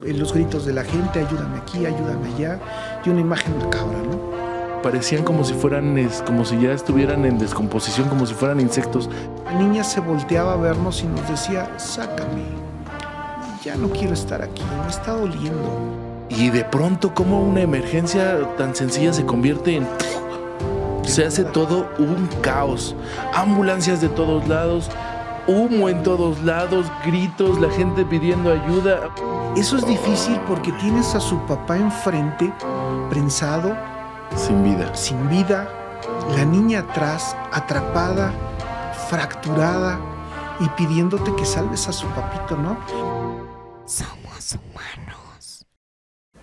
Los gritos de la gente, ayúdame aquí, ayúdame allá, y una imagen macabra, ¿no? Parecían como si fueran, como si ya estuvieran en descomposición, como si fueran insectos. La niña se volteaba a vernos y nos decía, sácame, ya no quiero estar aquí, me está doliendo. Y de pronto, como una emergencia tan sencilla se convierte en... Se hace todo un caos. Ambulancias de todos lados, humo en todos lados, gritos, la gente pidiendo ayuda. Eso es difícil porque tienes a su papá enfrente, prensado, sin vida, la niña atrás, atrapada, fracturada y pidiéndote que salves a su papito, ¿no? Somos humanos.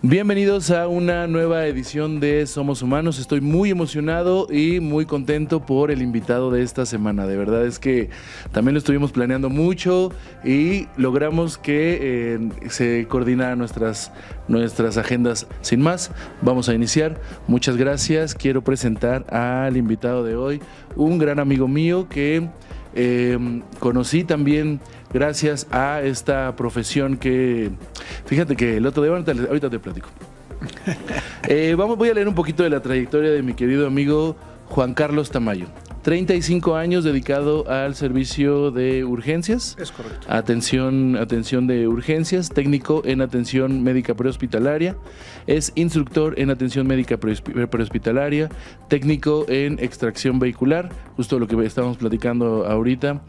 Bienvenidos a una nueva edición de Somos Humanos. Estoy muy emocionado y muy contento por el invitado de esta semana. De verdad es que también lo estuvimos planeando mucho y logramos que se coordinaran nuestras agendas. Sin más, vamos a iniciar. Muchas gracias. Quiero presentar al invitado de hoy, un gran amigo mío que conocí también gracias a esta profesión que, fíjate que el otro día, ahorita te platico. Voy a leer un poquito de la trayectoria de mi querido amigo Juan Carlos Tamayo. 35 años dedicado al servicio de urgencias. Es correcto. Atención de urgencias, técnico en atención médica prehospitalaria, es instructor en atención médica prehospitalaria, técnico en extracción vehicular, justo lo que estábamos platicando ahorita.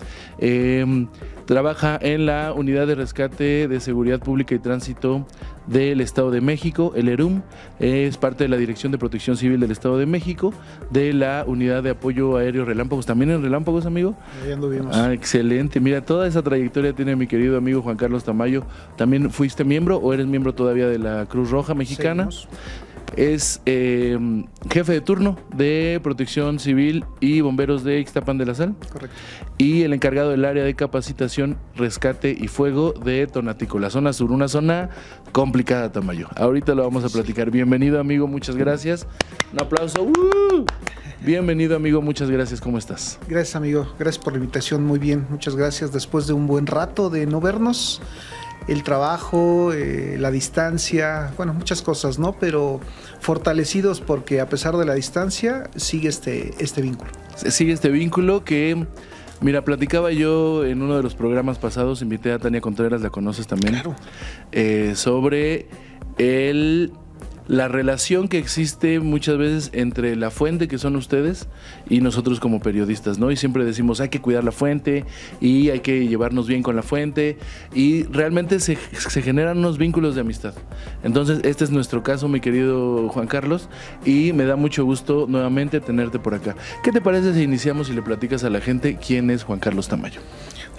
Trabaja en la Unidad de Rescate de Seguridad Pública y Tránsito del Estado de México, el ERUM. Es parte de la Dirección de Protección Civil del Estado de México, de la Unidad de Apoyo Aéreo Relámpagos. ¿También en Relámpagos, amigo? Ahí anduvimos. Ah, excelente. Mira, toda esa trayectoria tiene mi querido amigo Juan Carlos Tamayo. ¿También fuiste miembro o eres miembro todavía de la Cruz Roja Mexicana? Seguimos. Es jefe de turno de Protección Civil y Bomberos de Ixtapan de la Sal. Correcto. Y el encargado del área de capacitación, rescate y fuego de Tonatico, la zona sur, una zona complicada, Tamayo. Ahorita lo vamos a platicar. Bienvenido, amigo, muchas gracias. Un aplauso. Bienvenido, amigo, muchas gracias. ¿Cómo estás? Gracias, amigo. Gracias por la invitación. Muy bien, muchas gracias. Después de un buen rato de no vernos, el trabajo, la distancia, bueno, muchas cosas, ¿no? Pero fortalecidos porque a pesar de la distancia sigue este vínculo. Sigue este vínculo que, mira, platicaba yo en uno de los programas pasados, invité a Tania Contreras, la conoces también, Claro. Sobre la relación que existe muchas veces entre la fuente, que son ustedes, y nosotros como periodistas, ¿no? Y siempre decimos, hay que cuidar la fuente y hay que llevarnos bien con la fuente, y realmente se generan unos vínculos de amistad. Entonces, este es nuestro caso, mi querido Juan Carlos, y me da mucho gusto nuevamente tenerte por acá. ¿Qué te parece si iniciamos y le platicas a la gente quién es Juan Carlos Tamayo?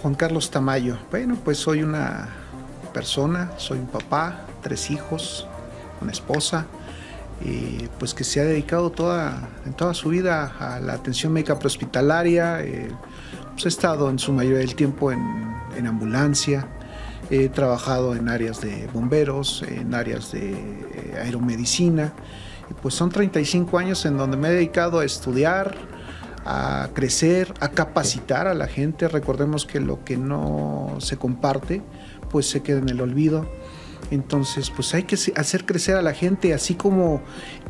Juan Carlos Tamayo. Bueno, pues soy una persona, soy un papá, 3 hijos, una esposa, pues que se ha dedicado en toda su vida a la atención médica prehospitalaria. Pues he estado en su mayoría del tiempo en ambulancia, he trabajado en áreas de bomberos, en áreas de aeromedicina, y pues son 35 años en donde me he dedicado a estudiar, a crecer, a capacitar a la gente. Recordemos que lo que no se comparte, pues se queda en el olvido. Entonces, pues hay que hacer crecer a la gente, así como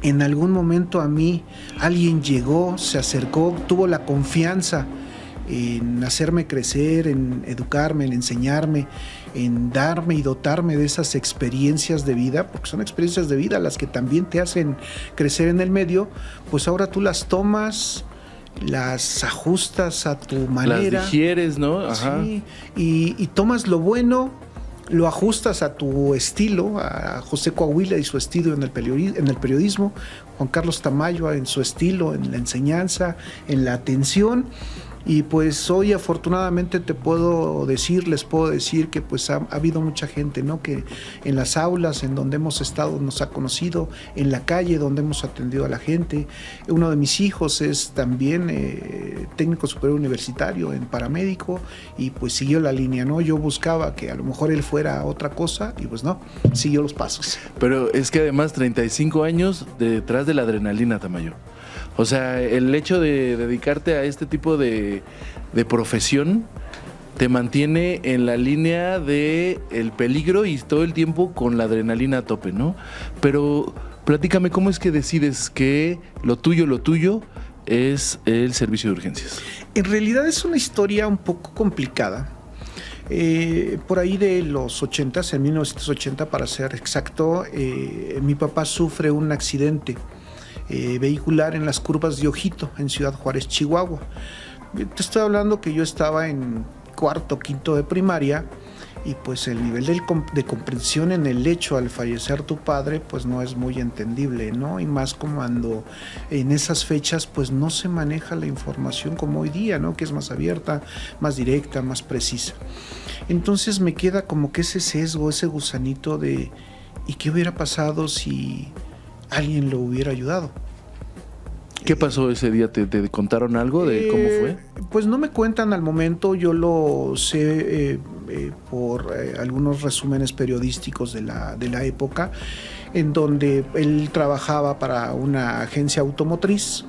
en algún momento a mí alguien llegó, se acercó, tuvo la confianza en hacerme crecer, en educarme, en enseñarme, en darme y dotarme de esas experiencias de vida, porque son experiencias de vida las que también te hacen crecer en el medio. Pues ahora tú las tomas, las ajustas a tu manera. Las digieres, ¿no? Ajá. Sí, y tomas lo bueno, lo ajustas a tu estilo, a José Coahuila y su estilo en el periodismo, Juan Carlos Tamayo en su estilo, en la enseñanza, en la atención. Y pues hoy afortunadamente les puedo decir que pues ha habido mucha gente, ¿no? Que en las aulas en donde hemos estado nos ha conocido, en la calle donde hemos atendido a la gente. Uno de mis hijos es también técnico superior universitario en paramédico y pues siguió la línea, ¿no? Yo buscaba que a lo mejor él fuera otra cosa y pues no, siguió los pasos. Pero es que además 35 años detrás de la adrenalina, Tamayo. O sea, el hecho de dedicarte a este tipo de profesión te mantiene en la línea de el peligro y todo el tiempo con la adrenalina a tope, ¿no? Pero platícame, ¿cómo es que decides que lo tuyo es el servicio de urgencias? En realidad es una historia un poco complicada. Por ahí de los 80, en 1980 para ser exacto, mi papá sufre un accidente vehicular en las curvas de Ojito, en Ciudad Juárez, Chihuahua. Te estoy hablando que yo estaba en cuarto, quinto de primaria, y pues el nivel de comprensión en el hecho al fallecer tu padre pues no es muy entendible, ¿no? Y más como cuando en esas fechas pues no se maneja la información como hoy día, ¿no? Que es más abierta, más directa, más precisa. Entonces me queda como que ese sesgo, ese gusanito de ¿y qué hubiera pasado si alguien lo hubiera ayudado? ¿Qué pasó ese día? ¿Te contaron algo de cómo fue? Pues no me cuentan al momento, yo lo sé por algunos resúmenes periodísticos de la época, en donde él trabajaba para una agencia automotriz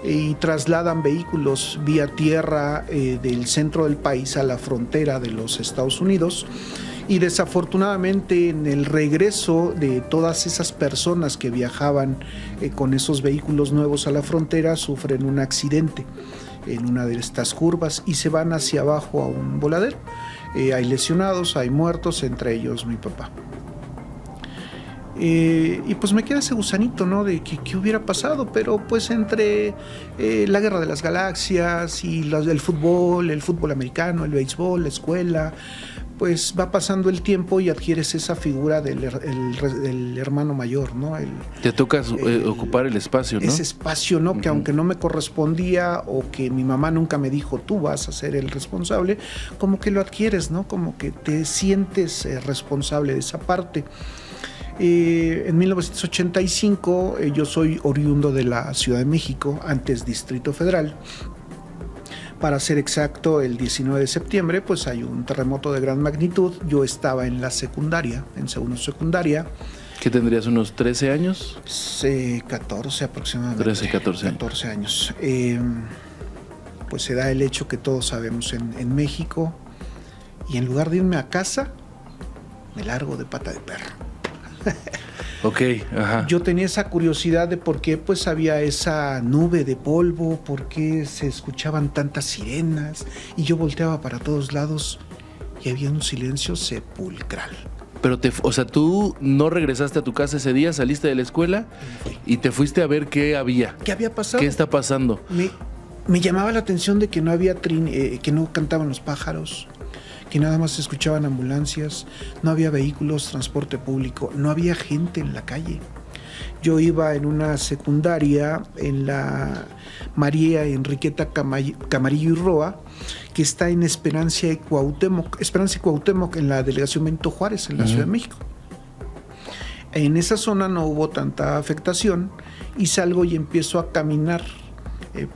y trasladan vehículos vía tierra del centro del país a la frontera de los Estados Unidos. Y desafortunadamente en el regreso de todas esas personas que viajaban con esos vehículos nuevos a la frontera sufren un accidente en una de estas curvas y se van hacia abajo a un voladero. Hay lesionados, hay muertos, entre ellos mi papá. Y pues me queda ese gusanito, ¿no? De qué hubiera pasado, pero pues entre la guerra de las galaxias y el fútbol americano, el béisbol, la escuela, pues va pasando el tiempo y adquieres esa figura del hermano mayor, ¿no? Te toca ocupar el espacio, ¿no? Ese espacio, ¿no? Que aunque no me correspondía o que mi mamá nunca me dijo, tú vas a ser el responsable, como que lo adquieres, ¿no? Como que te sientes responsable de esa parte. En 1985 yo soy oriundo de la Ciudad de México, antes Distrito Federal. Para ser exacto, el 19 de septiembre pues hay un terremoto de gran magnitud. Yo estaba en la secundaria, en segundo secundaria. ¿Qué tendrías, unos 13 años? 14 aproximadamente. 13, 14 años. 14 años. Pues se da el hecho que todos sabemos en México, y en lugar de irme a casa, me largo de pata de perro. Ok, ajá. Yo tenía esa curiosidad de por qué pues había esa nube de polvo, por qué se escuchaban tantas sirenas, y yo volteaba para todos lados y había un silencio sepulcral. Pero o sea, tú no regresaste a tu casa ese día, saliste de la escuela y te fuiste a ver qué había. ¿Qué había pasado? ¿Qué está pasando? Me llamaba la atención de que no había que no cantaban los pájaros, que nada más se escuchaban ambulancias, no había vehículos, transporte público, no había gente en la calle. Yo iba en una secundaria en la María Enriqueta Camarillo y Roa, que está en Esperanza y Cuauhtémoc, en la delegación Benito Juárez, en la Ciudad de México. En esa zona no hubo tanta afectación y salgo y empiezo a caminar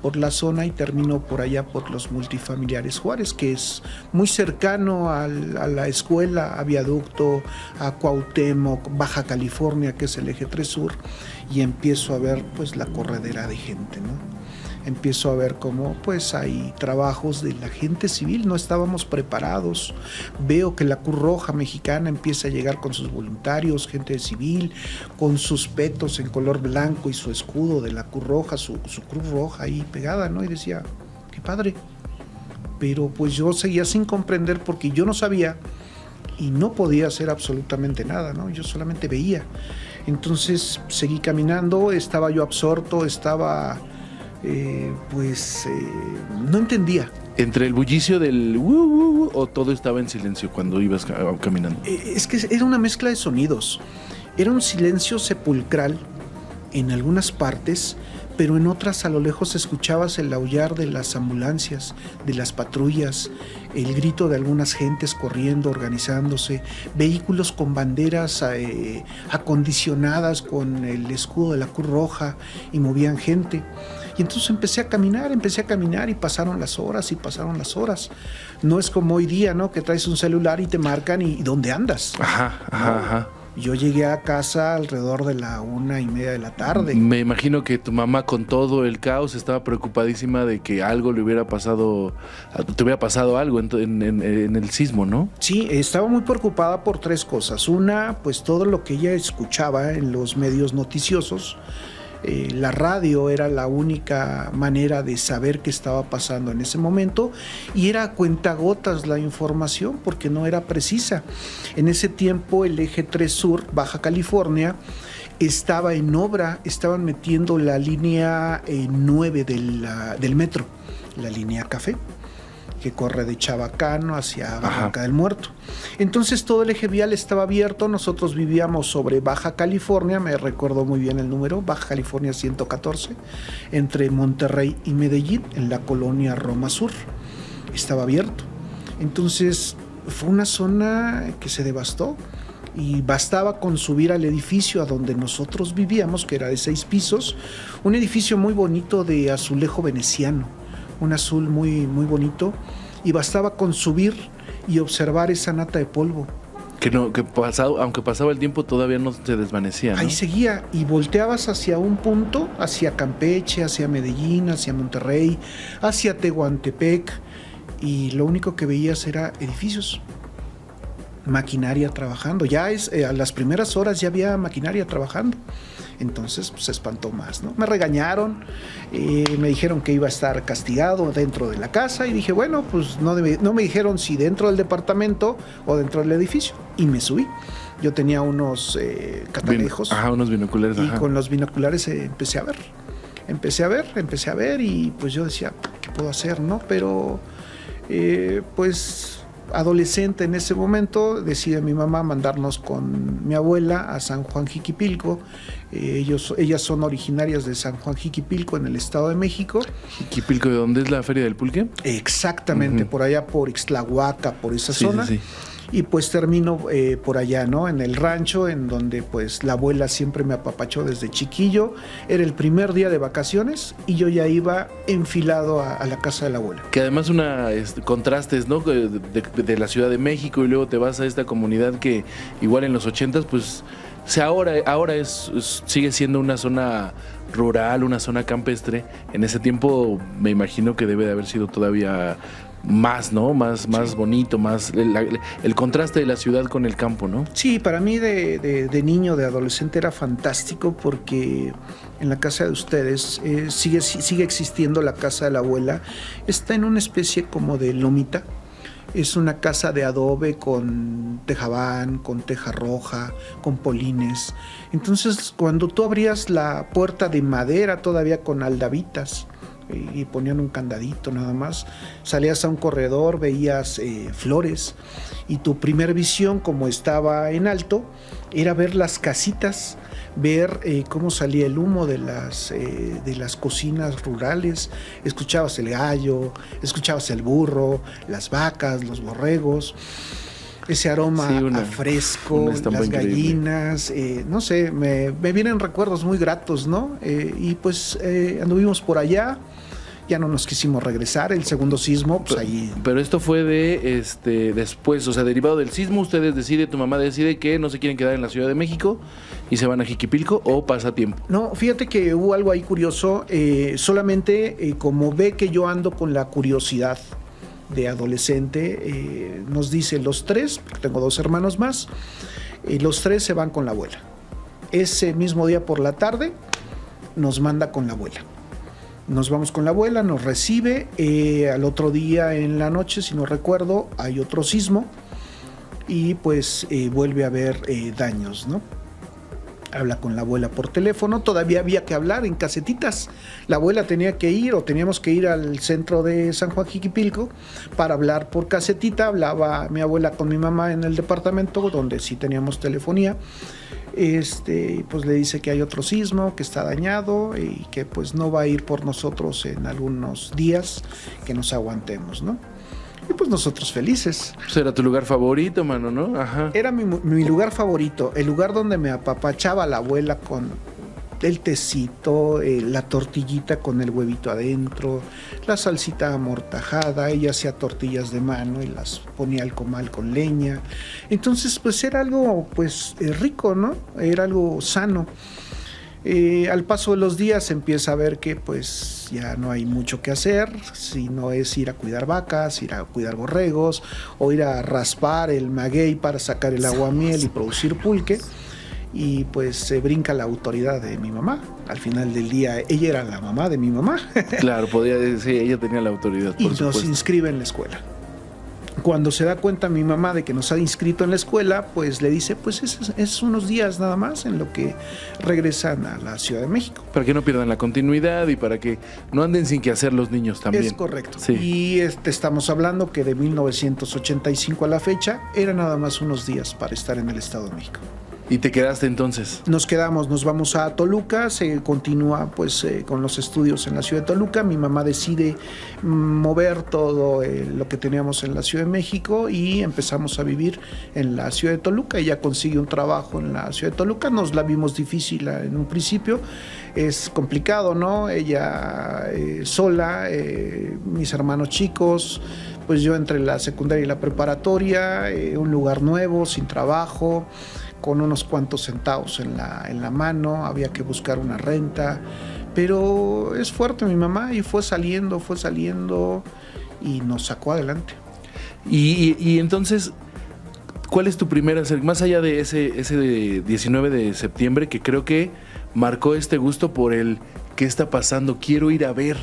por la zona y termino por allá por los multifamiliares Juárez, que es muy cercano a la escuela, a Viaducto, a Cuauhtémoc, Baja California, que es el eje 3 Sur, y empiezo a ver pues la corredera de gente, ¿no? Empiezo a ver cómo pues hay trabajos de la gente civil, no estábamos preparados. Veo que la Cruz Roja Mexicana empieza a llegar con sus voluntarios, gente civil, con sus petos en color blanco y su escudo de la Cruz Roja, su Cruz Roja ahí pegada, ¿no? Y decía, qué padre. Pero pues yo seguía sin comprender porque yo no sabía y no podía hacer absolutamente nada, ¿no? Yo solamente veía. Entonces seguí caminando, estaba yo absorto, estaba... no entendía. ¿Entre el bullicio del o todo estaba en silencio cuando ibas caminando? Es que era una mezcla de sonidos. Era un silencio sepulcral en algunas partes, pero en otras a lo lejos escuchabas el aullar de las ambulancias, de las patrullas, el grito de algunas gentes corriendo, organizándose, vehículos con banderas acondicionadas con el escudo de la Cruz Roja y movían gente. Y entonces empecé a caminar y pasaron las horas. No es como hoy día, ¿no? Que traes un celular y te marcan y ¿dónde andas? Ajá. Yo llegué a casa alrededor de la 1:30 de la tarde. Me imagino que tu mamá, con todo el caos, estaba preocupadísima de que algo le hubiera pasado, te hubiera pasado algo en el sismo, ¿no? Sí, estaba muy preocupada por tres cosas. Una, pues todo lo que ella escuchaba en los medios noticiosos. La radio era la única manera de saber qué estaba pasando en ese momento, y era a cuentagotas la información porque no era precisa. En ese tiempo el eje 3 Sur, Baja California, estaba en obra, estaban metiendo la línea 9 del metro, la línea Café, que corre de Chabacano hacia Barranca del Muerto. Entonces todo el eje vial estaba abierto. Nosotros vivíamos sobre Baja California, me recuerdo muy bien el número, Baja California 114, entre Monterrey y Medellín, en la colonia Roma Sur. Estaba abierto. Entonces fue una zona que se devastó, y bastaba con subir al edificio a donde nosotros vivíamos, que era de 6 pisos, un edificio muy bonito de azulejo veneciano, un azul muy, muy bonito, y bastaba con subir y observar esa nata de polvo. Aunque pasaba el tiempo, todavía no se desvanecía, ¿no? Ahí seguía, y volteabas hacia un punto, hacia Campeche, hacia Medellín, hacia Monterrey, hacia Tehuantepec, y lo único que veías era edificios, maquinaria trabajando. Ya a las primeras horas ya había maquinaria trabajando. Entonces pues, se espantó más, ¿no? Me regañaron, me dijeron que iba a estar castigado dentro de la casa, y dije, bueno, pues no me dijeron si dentro del departamento o dentro del edificio, y me subí. Yo tenía unos catalejos. Unos binoculares. Y con los binoculares empecé a ver, y pues yo decía, ¿qué puedo hacer, no? Pero pues adolescente en ese momento, decide mi mamá mandarnos con mi abuela a San Juan Jiquipilco. Ellas son originarias de San Juan Jiquipilco, en el Estado de México. ¿Jiquipilco de dónde es la Feria del Pulque? Exactamente, por allá por Ixtlahuaca, por esa zona. Sí. Y pues termino por allá, ¿no? En el rancho, en donde pues la abuela siempre me apapachó desde chiquillo. Era el primer día de vacaciones y yo ya iba enfilado a la casa de la abuela. Que además contrastes, ¿no? De la Ciudad de México, y luego te vas a esta comunidad que igual en los 80s, pues ahora sigue siendo una zona rural, una zona campestre. En ese tiempo me imagino que debe de haber sido todavía más, ¿no? Más bonito, más el contraste de la ciudad con el campo, ¿no? Sí, para mí de niño, de adolescente, era fantástico, porque en la casa de ustedes sigue existiendo la casa de la abuela. Está en una especie como de lomita. Es una casa de adobe con tejabán, con teja roja, con polines. Entonces, cuando tú abrías la puerta de madera, todavía con aldavitas, y ponían un candadito nada más, salías a un corredor, veías flores, y tu primer visión, como estaba en alto, era ver las casitas, ver cómo salía el humo de las cocinas rurales. Escuchabas el gallo, escuchabas el burro, las vacas, los borregos, ese aroma a fresco, las gallinas, no sé, me vienen recuerdos muy gratos, ¿no? Y pues anduvimos por allá. Ya no nos quisimos regresar, el segundo sismo, pues ahí. Pero esto fue después, o sea, derivado del sismo, tu mamá decide que no se quieren quedar en la Ciudad de México y se van a Jiquipilco, ¿o pasa tiempo? No, fíjate que hubo algo ahí curioso, solamente como ve que yo ando con la curiosidad de adolescente, nos dice los tres, porque tengo 2 hermanos más, los 3 se van con la abuela. Ese mismo día por la tarde nos manda con la abuela. Nos vamos con la abuela, nos recibe, al otro día en la noche, si no recuerdo, hay otro sismo, y pues vuelve a haber daños, ¿no? Habla con la abuela por teléfono, todavía había que hablar en casetitas. La abuela tenía que ir, o teníamos que ir al centro de San Juan Jiquipilco para hablar por casetita. Hablaba mi abuela con mi mamá en el departamento, donde sí teníamos telefonía. Pues le dice que hay otro sismo, que está dañado y que pues no va a ir por nosotros en algunos días, que nos aguantemos, ¿no? Y pues nosotros felices. Pues era tu lugar favorito, mano, ¿no? Ajá. Era mi lugar favorito, el lugar donde me apapachaba la abuela el tecito, la tortillita con el huevito adentro, la salsita amortajada. Ella hacía tortillas de mano y las ponía al comal con leña. Entonces, pues era algo pues rico, ¿no? Era algo sano. Al paso de los días se empieza a ver que pues ya no hay mucho que hacer, si no es ir a cuidar vacas, ir a cuidar borregos o ir a raspar el maguey para sacar el aguamiel y producir pulque. Y pues se brinca la autoridad de mi mamá. Al final del día ella era la mamá de mi mamá. Claro, podía decir, ella tenía la autoridad, por y supuesto. Nos inscribe en la escuela. Cuando se da cuenta mi mamá de que nos ha inscrito en la escuela, pues le dice, pues es unos días nada más en lo que regresan a la Ciudad de México. Para que no pierdan la continuidad y para que no anden sin que hacer los niños también. Es correcto. Sí. Y estamos hablando que de 1985 a la fecha, era nada más unos días para estar en el Estado de México. ¿Y te quedaste entonces? Nos quedamos, nos vamos a Toluca, se continúa pues con los estudios en la ciudad de Toluca. Mi mamá decide mover todo lo que teníamos en la Ciudad de México y empezamos a vivir en la ciudad de Toluca. Ella consigue un trabajo en la ciudad de Toluca, nos la vimos difícil en un principio, es complicado, ¿no? Ella sola, mis hermanos chicos, pues yo entre la secundaria y la preparatoria, un lugar nuevo, sin trabajo, con unos cuantos centavos en la mano, había que buscar una renta, pero es fuerte mi mamá y fue saliendo y nos sacó adelante. Y entonces, ¿cuál es tu primera más allá de ese de 19 de septiembre que creo que marcó este gusto por el ¿qué está pasando? Quiero ir a ver.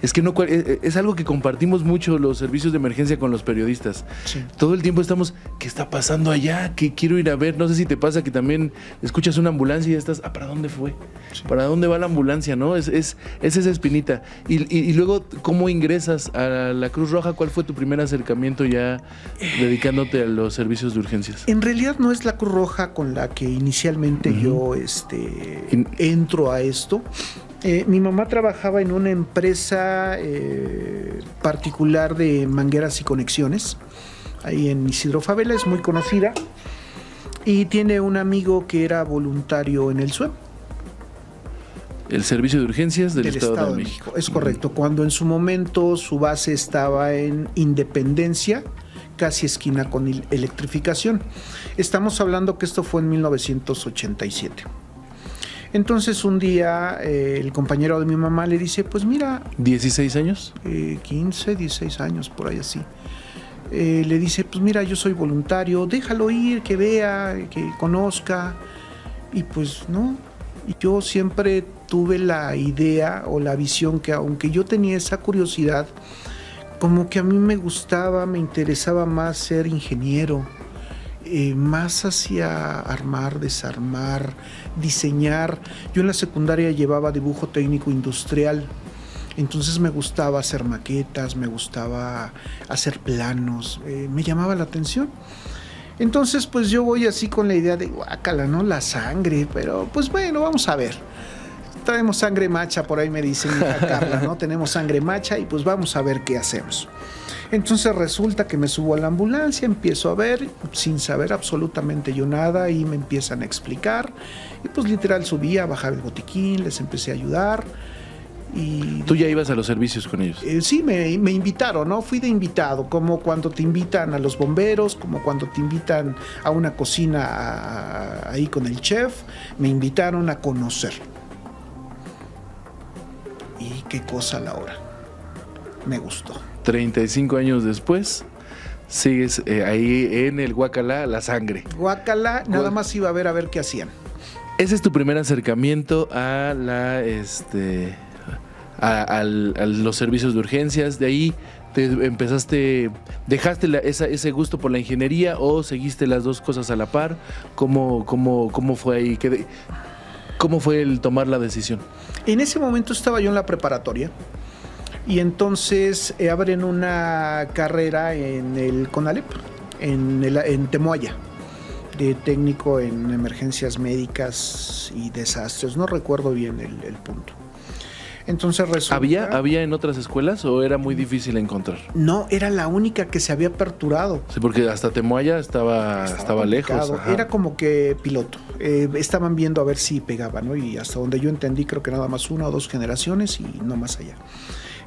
Es que no es algo que compartimos mucho los servicios de emergencia con los periodistas. Sí. Todo el tiempo estamos, ¿qué está pasando allá? ¿Qué quiero ir a ver? No sé si te pasa que también escuchas una ambulancia y ya estás, ¿para dónde fue? Sí. ¿Para dónde va la ambulancia? ¿No? Es esa espinita. Y luego, ¿cómo ingresas a la Cruz Roja? ¿Cuál fue tu primer acercamiento ya dedicándote a los servicios de urgencias? En realidad no es la Cruz Roja con la que inicialmente yo entro a esto. Mi mamá trabajaba en una empresa particular de mangueras y conexiones, ahí en Isidro Favela, es muy conocida, y tiene un amigo que era voluntario en el SUEM. El Servicio de Urgencias del Estado de México. Es correcto, cuando en su momento su base estaba en Independencia, casi esquina con electrificación. Estamos hablando que esto fue en 1987. Entonces un día el compañero de mi mamá le dice, pues mira... ¿16 años? 15, 16 años, por ahí así. Le dice, pues mira, yo soy voluntario, déjalo ir, que vea, que conozca. Y pues no, yo siempre tuve la idea o la visión que aunque yo tenía esa curiosidad, como que a mí me gustaba, me interesaba más ser ingeniero. Más hacia armar, desarmar, diseñar. Yo en la secundaria llevaba dibujo técnico industrial, entonces me gustaba hacer maquetas, me gustaba hacer planos, me llamaba la atención. Entonces pues yo voy así con la idea de guácala, ¿no? La sangre, pero pues bueno, vamos a ver. Traemos sangre macha, por ahí me dice mi hija Carla, ¿no? Tenemos sangre macha y pues vamos a ver qué hacemos. Entonces resulta que me subo a la ambulancia, empiezo a ver, sin saber absolutamente yo nada, y me empiezan a explicar. Y pues literal subí a bajar el botiquín, les empecé a ayudar. Y ¿tú ya ibas a los servicios con ellos? Sí, me invitaron, ¿no? Fui de invitado, como cuando te invitan a los bomberos, como cuando te invitan a una cocina ahí con el chef. Me invitaron a conocer. Y qué cosa la hora. Me gustó. 35 años después, sigues ahí en el Guacala, la sangre. Guacala, nada más iba a ver qué hacían. Ese es tu primer acercamiento a los servicios de urgencias. De ahí dejaste ese gusto por la ingeniería o seguiste las dos cosas a la par. ¿Cómo fue ahí? ¿Cómo fue el tomar la decisión? En ese momento estaba yo en la preparatoria. Y entonces abren una carrera en el CONALEP, en Temoaya, de técnico en emergencias médicas y desastres. No recuerdo bien el punto. Entonces resulta... ¿Había en otras escuelas o era muy difícil encontrar? No, era la única que se había aperturado. Sí, porque hasta Temoaya estaba lejos. Ajá. Era como que piloto. Estaban viendo a ver si pegaba, ¿no? Y hasta donde yo entendí, creo que nada más 1 o 2 generaciones y no más allá.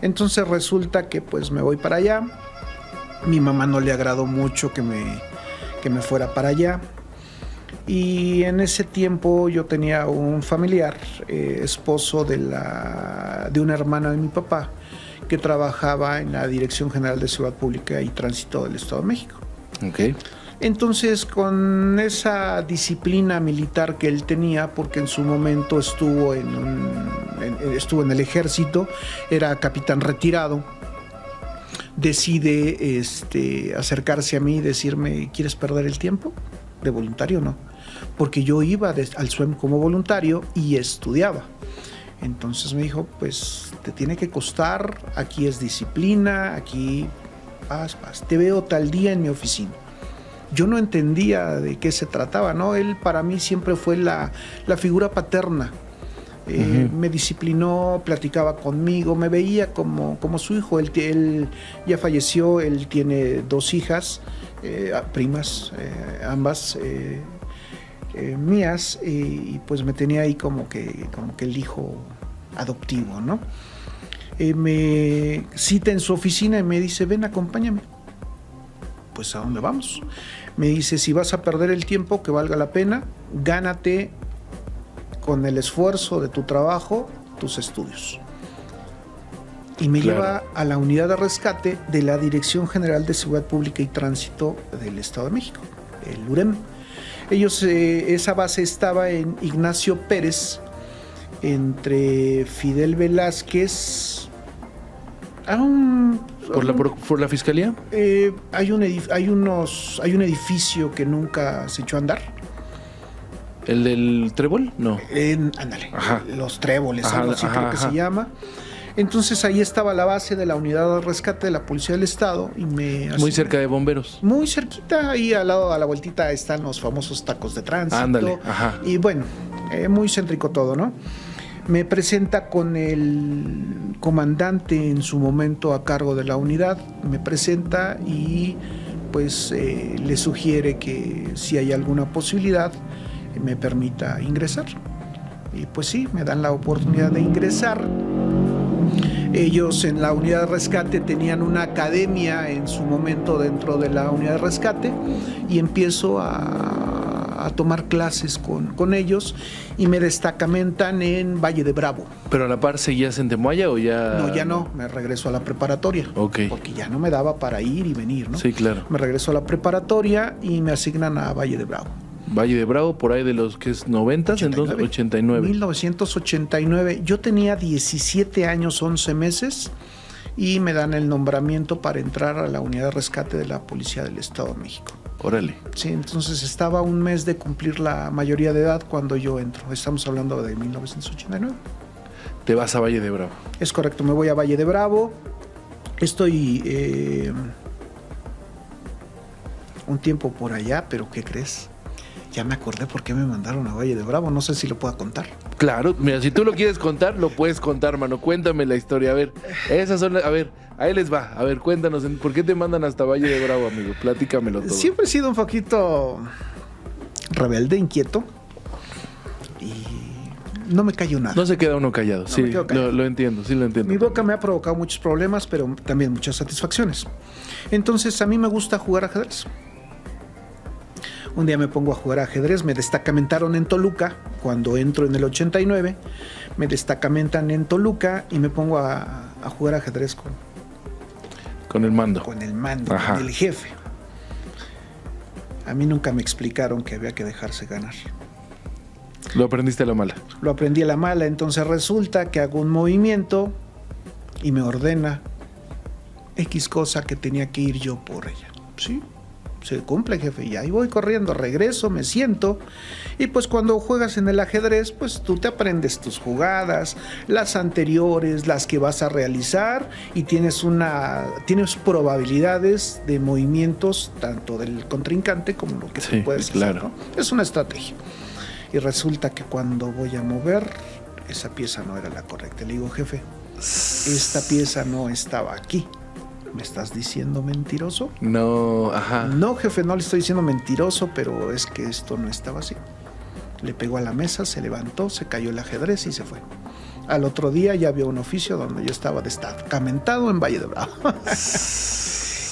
Entonces resulta que pues me voy para allá. Mi mamá no le agradó mucho que me fuera para allá. Y en ese tiempo yo tenía un familiar, esposo de una hermana de mi papá, que trabajaba en la Dirección General de Seguridad Pública y Tránsito del Estado de México. Okay. Entonces, con esa disciplina militar que él tenía, porque en su momento estuvo en el ejército, era capitán retirado, decide acercarse a mí y decirme: ¿quieres perder el tiempo? ¿De voluntario no? Porque yo iba al SUEM como voluntario y estudiaba. Entonces me dijo: pues te tiene que costar, aquí es disciplina, aquí vas, te veo tal día en mi oficina. Yo no entendía de qué se trataba, ¿no? Él para mí siempre fue la figura paterna. Me disciplinó, platicaba conmigo, me veía como su hijo. Él ya falleció, él tiene 2 hijas, primas, ambas mías, y pues me tenía ahí como que el hijo adoptivo, ¿no? Me cita en su oficina y me dice: ven, acompáñame. Pues, ¿a dónde vamos? Me dice: si vas a perder el tiempo, que valga la pena, gánate con el esfuerzo de tu trabajo tus estudios. Y me lleva a la unidad de rescate de la Dirección General de Seguridad Pública y Tránsito del Estado de México, el UREM. Ellos, esa base estaba en Ignacio Pérez, entre Fidel Velázquez. ¿Por la fiscalía? Hay un edificio que nunca se echó a andar. ¿El del trébol? No. Ándale, los tréboles, algo así creo que se llama. Entonces ahí estaba la base de la unidad de rescate de la Policía del Estado y muy cerca de bomberos. Muy cerquita, ahí al lado, a la vueltita, están los famosos tacos de tránsito. Ándale, Y bueno, muy céntrico todo, ¿no? Me presenta con el comandante en su momento a cargo de la unidad, me presenta y pues le sugiere que si hay alguna posibilidad me permita ingresar. Y pues sí, me dan la oportunidad de ingresar. Ellos en la unidad de rescate tenían una academia en su momento dentro de la unidad de rescate y empiezo a tomar clases con ellos y me destacamentan en Valle de Bravo. ¿Pero a la par seguías en Temoaya o ya...? No, ya no, me regreso a la preparatoria. Okay. Porque ya no me daba para ir y venir, ¿no? Sí, claro. Me regreso a la preparatoria y me asignan a Valle de Bravo. Valle de Bravo, por ahí de los que es 90, entonces 89. 1989. Yo tenía 17 años, 11 meses y me dan el nombramiento para entrar a la unidad de rescate de la Policía del Estado de México. Órale. Sí, entonces estaba a un mes de cumplir la mayoría de edad cuando yo entro. Estamos hablando de 1989. Te vas a Valle de Bravo. Es correcto, me voy a Valle de Bravo. Estoy un tiempo por allá, pero ¿qué crees? Ya me acordé por qué me mandaron a Valle de Bravo. No sé si lo puedo contar. Claro, mira, si tú lo quieres contar, lo puedes contar, mano. Cuéntame la historia. A ver, a ver, ahí les va. A ver, cuéntanos, ¿por qué te mandan hasta Valle de Bravo, amigo? Platícamelo todo. Siempre he sido un poquito rebelde, inquieto. Y no me callo nada. No se queda uno callado. Sí, lo entiendo, sí lo entiendo. Mi boca me ha provocado muchos problemas, pero también muchas satisfacciones. Entonces, a mí me gusta jugar ajedrez. Un día me pongo a jugar ajedrez, me destacamentaron en Toluca, cuando entro en el 89, me destacamentan en Toluca y me pongo a jugar ajedrez con el mando. Con el mando, con el jefe. A mí nunca me explicaron que había que dejarse ganar. ¿Lo aprendiste a la mala? Lo aprendí a la mala, entonces resulta que hago un movimiento y me ordena X cosa que tenía que ir yo por ella. ¿Sí? Se cumple, jefe, y ahí voy corriendo, regreso, me siento, y pues cuando juegas en el ajedrez, pues tú te aprendes tus jugadas, las anteriores, las que vas a realizar, y tienes probabilidades de movimientos tanto del contrincante como lo que tú puedes hacer, ¿no? Es una estrategia. Y resulta que cuando voy a mover, esa pieza no era la correcta. Le digo, jefe, esta pieza no estaba aquí. ¿Me estás diciendo mentiroso? No, ajá. No, jefe, no le estoy diciendo mentiroso, pero es que esto no estaba así. Le pegó a la mesa, se levantó, se cayó el ajedrez y se fue. Al otro día ya había un oficio donde yo estaba destacamentado en Valle de Bravo.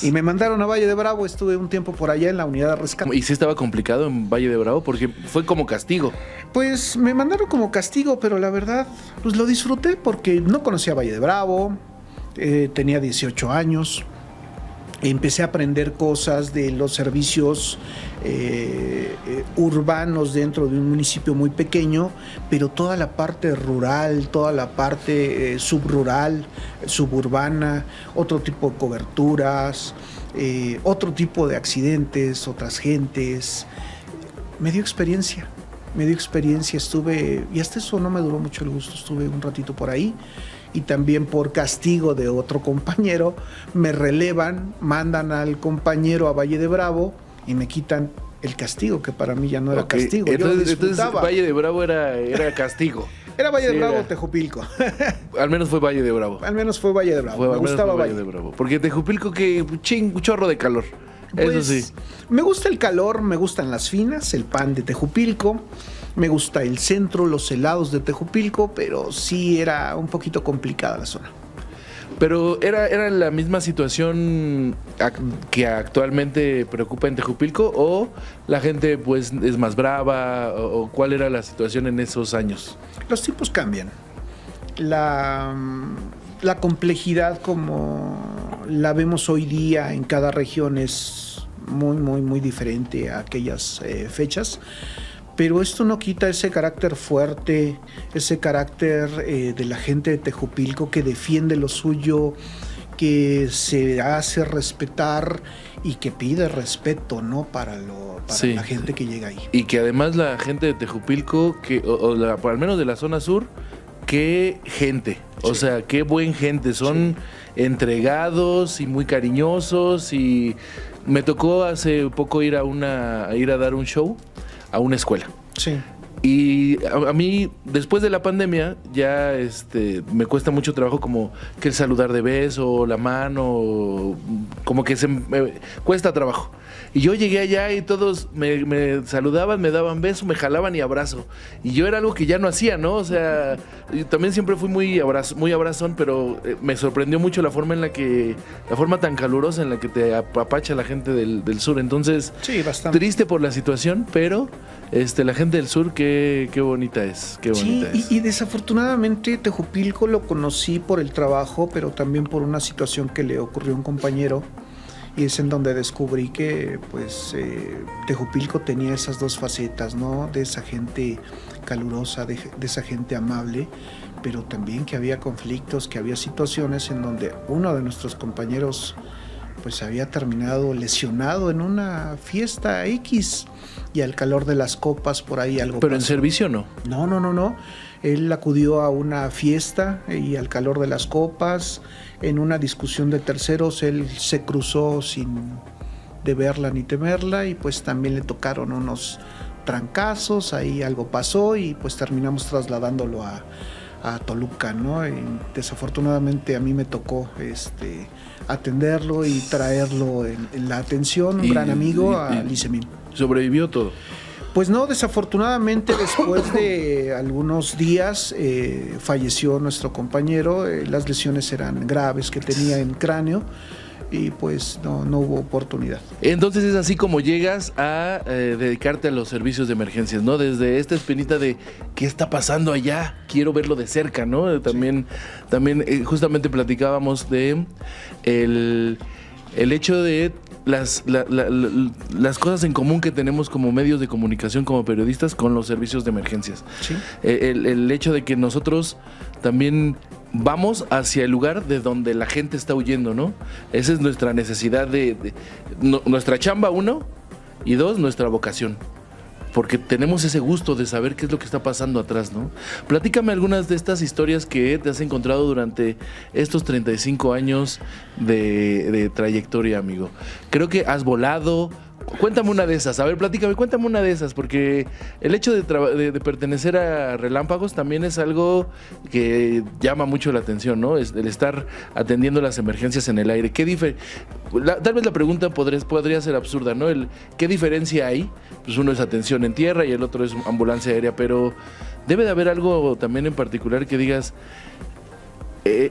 Y me mandaron a Valle de Bravo, estuve un tiempo por allá en la unidad de rescate. ¿Y sí estaba complicado en Valle de Bravo? Porque fue como castigo. Pues me mandaron como castigo, pero la verdad, pues lo disfruté porque no conocía Valle de Bravo, tenía 18 años, empecé a aprender cosas de los servicios urbanos dentro de un municipio muy pequeño, pero toda la parte rural, toda la parte subrural, suburbana, otro tipo de coberturas, otro tipo de accidentes, otras gentes. Me dio experiencia, estuve, y hasta eso no me duró mucho el gusto, estuve un ratito por ahí. Y también por castigo de otro compañero, me relevan, mandan al compañero a Valle de Bravo y me quitan el castigo, que para mí ya no era castigo. Entonces Valle de Bravo era castigo. Era Valle de Bravo, Tejupilco. Al menos fue Valle de Bravo. Al menos fue Valle de Bravo. Me gustaba Valle de Bravo. Porque Tejupilco, que un chorro de calor. Pues, eso sí. Me gusta el calor, me gustan las finas, el pan de Tejupilco. Me gusta el centro, los helados de Tejupilco, pero sí era un poquito complicada la zona. Pero ¿era la misma situación que actualmente preocupa en Tejupilco o la gente pues es más brava o cuál era la situación en esos años? Los tiempos cambian. La complejidad como la vemos hoy día en cada región es muy diferente a aquellas fechas. Pero esto no quita ese carácter fuerte, ese carácter de la gente de Tejupilco que defiende lo suyo, que se hace respetar y que pide respeto, ¿no? Para la gente que llega ahí. Y que además la gente de Tejupilco, al menos de la zona sur, qué gente, o sea, qué buen gente, son entregados y muy cariñosos. Y me tocó hace poco ir a dar un show a una escuela. Sí. Y a mí, después de la pandemia, ya me cuesta mucho trabajo como que el saludar de beso, la mano, como que me cuesta trabajo. Y yo llegué allá y todos me saludaban, me daban beso, me jalaban y abrazo. Y yo era algo que ya no hacía, ¿no? O sea, yo también siempre fui muy abrazón, pero me sorprendió mucho la forma tan calurosa en la que te apapacha la gente del sur. Entonces, sí, bastante triste por la situación, pero la gente del sur, qué bonita es. Qué bonita es. Y desafortunadamente Tejupilco lo conocí por el trabajo, pero también por una situación que le ocurrió a un compañero. Y es en donde descubrí que pues Tejupilco tenía esas dos facetas, ¿no? De esa gente calurosa, de esa gente amable, pero también que había conflictos, que había situaciones en donde uno de nuestros compañeros pues había terminado lesionado en una fiesta X y al calor de las copas por ahí algo ¿Pero pasó. en servicio no? No. Él acudió a una fiesta y al calor de las copas, en una discusión de terceros, él se cruzó sin deberla ni temerla y pues también le tocaron unos trancazos, ahí algo pasó y pues terminamos trasladándolo a Toluca, ¿no? Y desafortunadamente a mí me tocó atenderlo y traerlo en la atención, un gran amigo, a Licemín. ¿Sobrevivió todo? Pues no, desafortunadamente después de algunos días falleció nuestro compañero. Las lesiones eran graves que tenía en cráneo y pues no hubo oportunidad. Entonces es así como llegas a dedicarte a los servicios de emergencias, ¿no? Desde esta espinita de ¿qué está pasando allá? Quiero verlo de cerca, ¿no? También justamente platicábamos de el hecho de las cosas en común que tenemos como medios de comunicación, como periodistas, con los servicios de emergencias. Sí. El hecho de que nosotros también vamos hacia el lugar de donde la gente está huyendo, ¿no? Esa es nuestra necesidad nuestra chamba, 1, y 2, nuestra vocación. Porque tenemos ese gusto de saber qué es lo que está pasando atrás, ¿no? Platícame algunas de estas historias que te has encontrado durante estos 35 años de trayectoria, amigo. Creo que has volado Cuéntame una de esas, a ver, platícame, cuéntame una de esas, porque el hecho de pertenecer a Relámpagos también es algo que llama mucho la atención, ¿no? Es el estar atendiendo las emergencias en el aire. Tal vez la pregunta podría ser absurda, ¿no? ¿Qué diferencia hay? Pues uno es atención en tierra y el otro es ambulancia aérea, pero debe de haber algo también en particular que digas...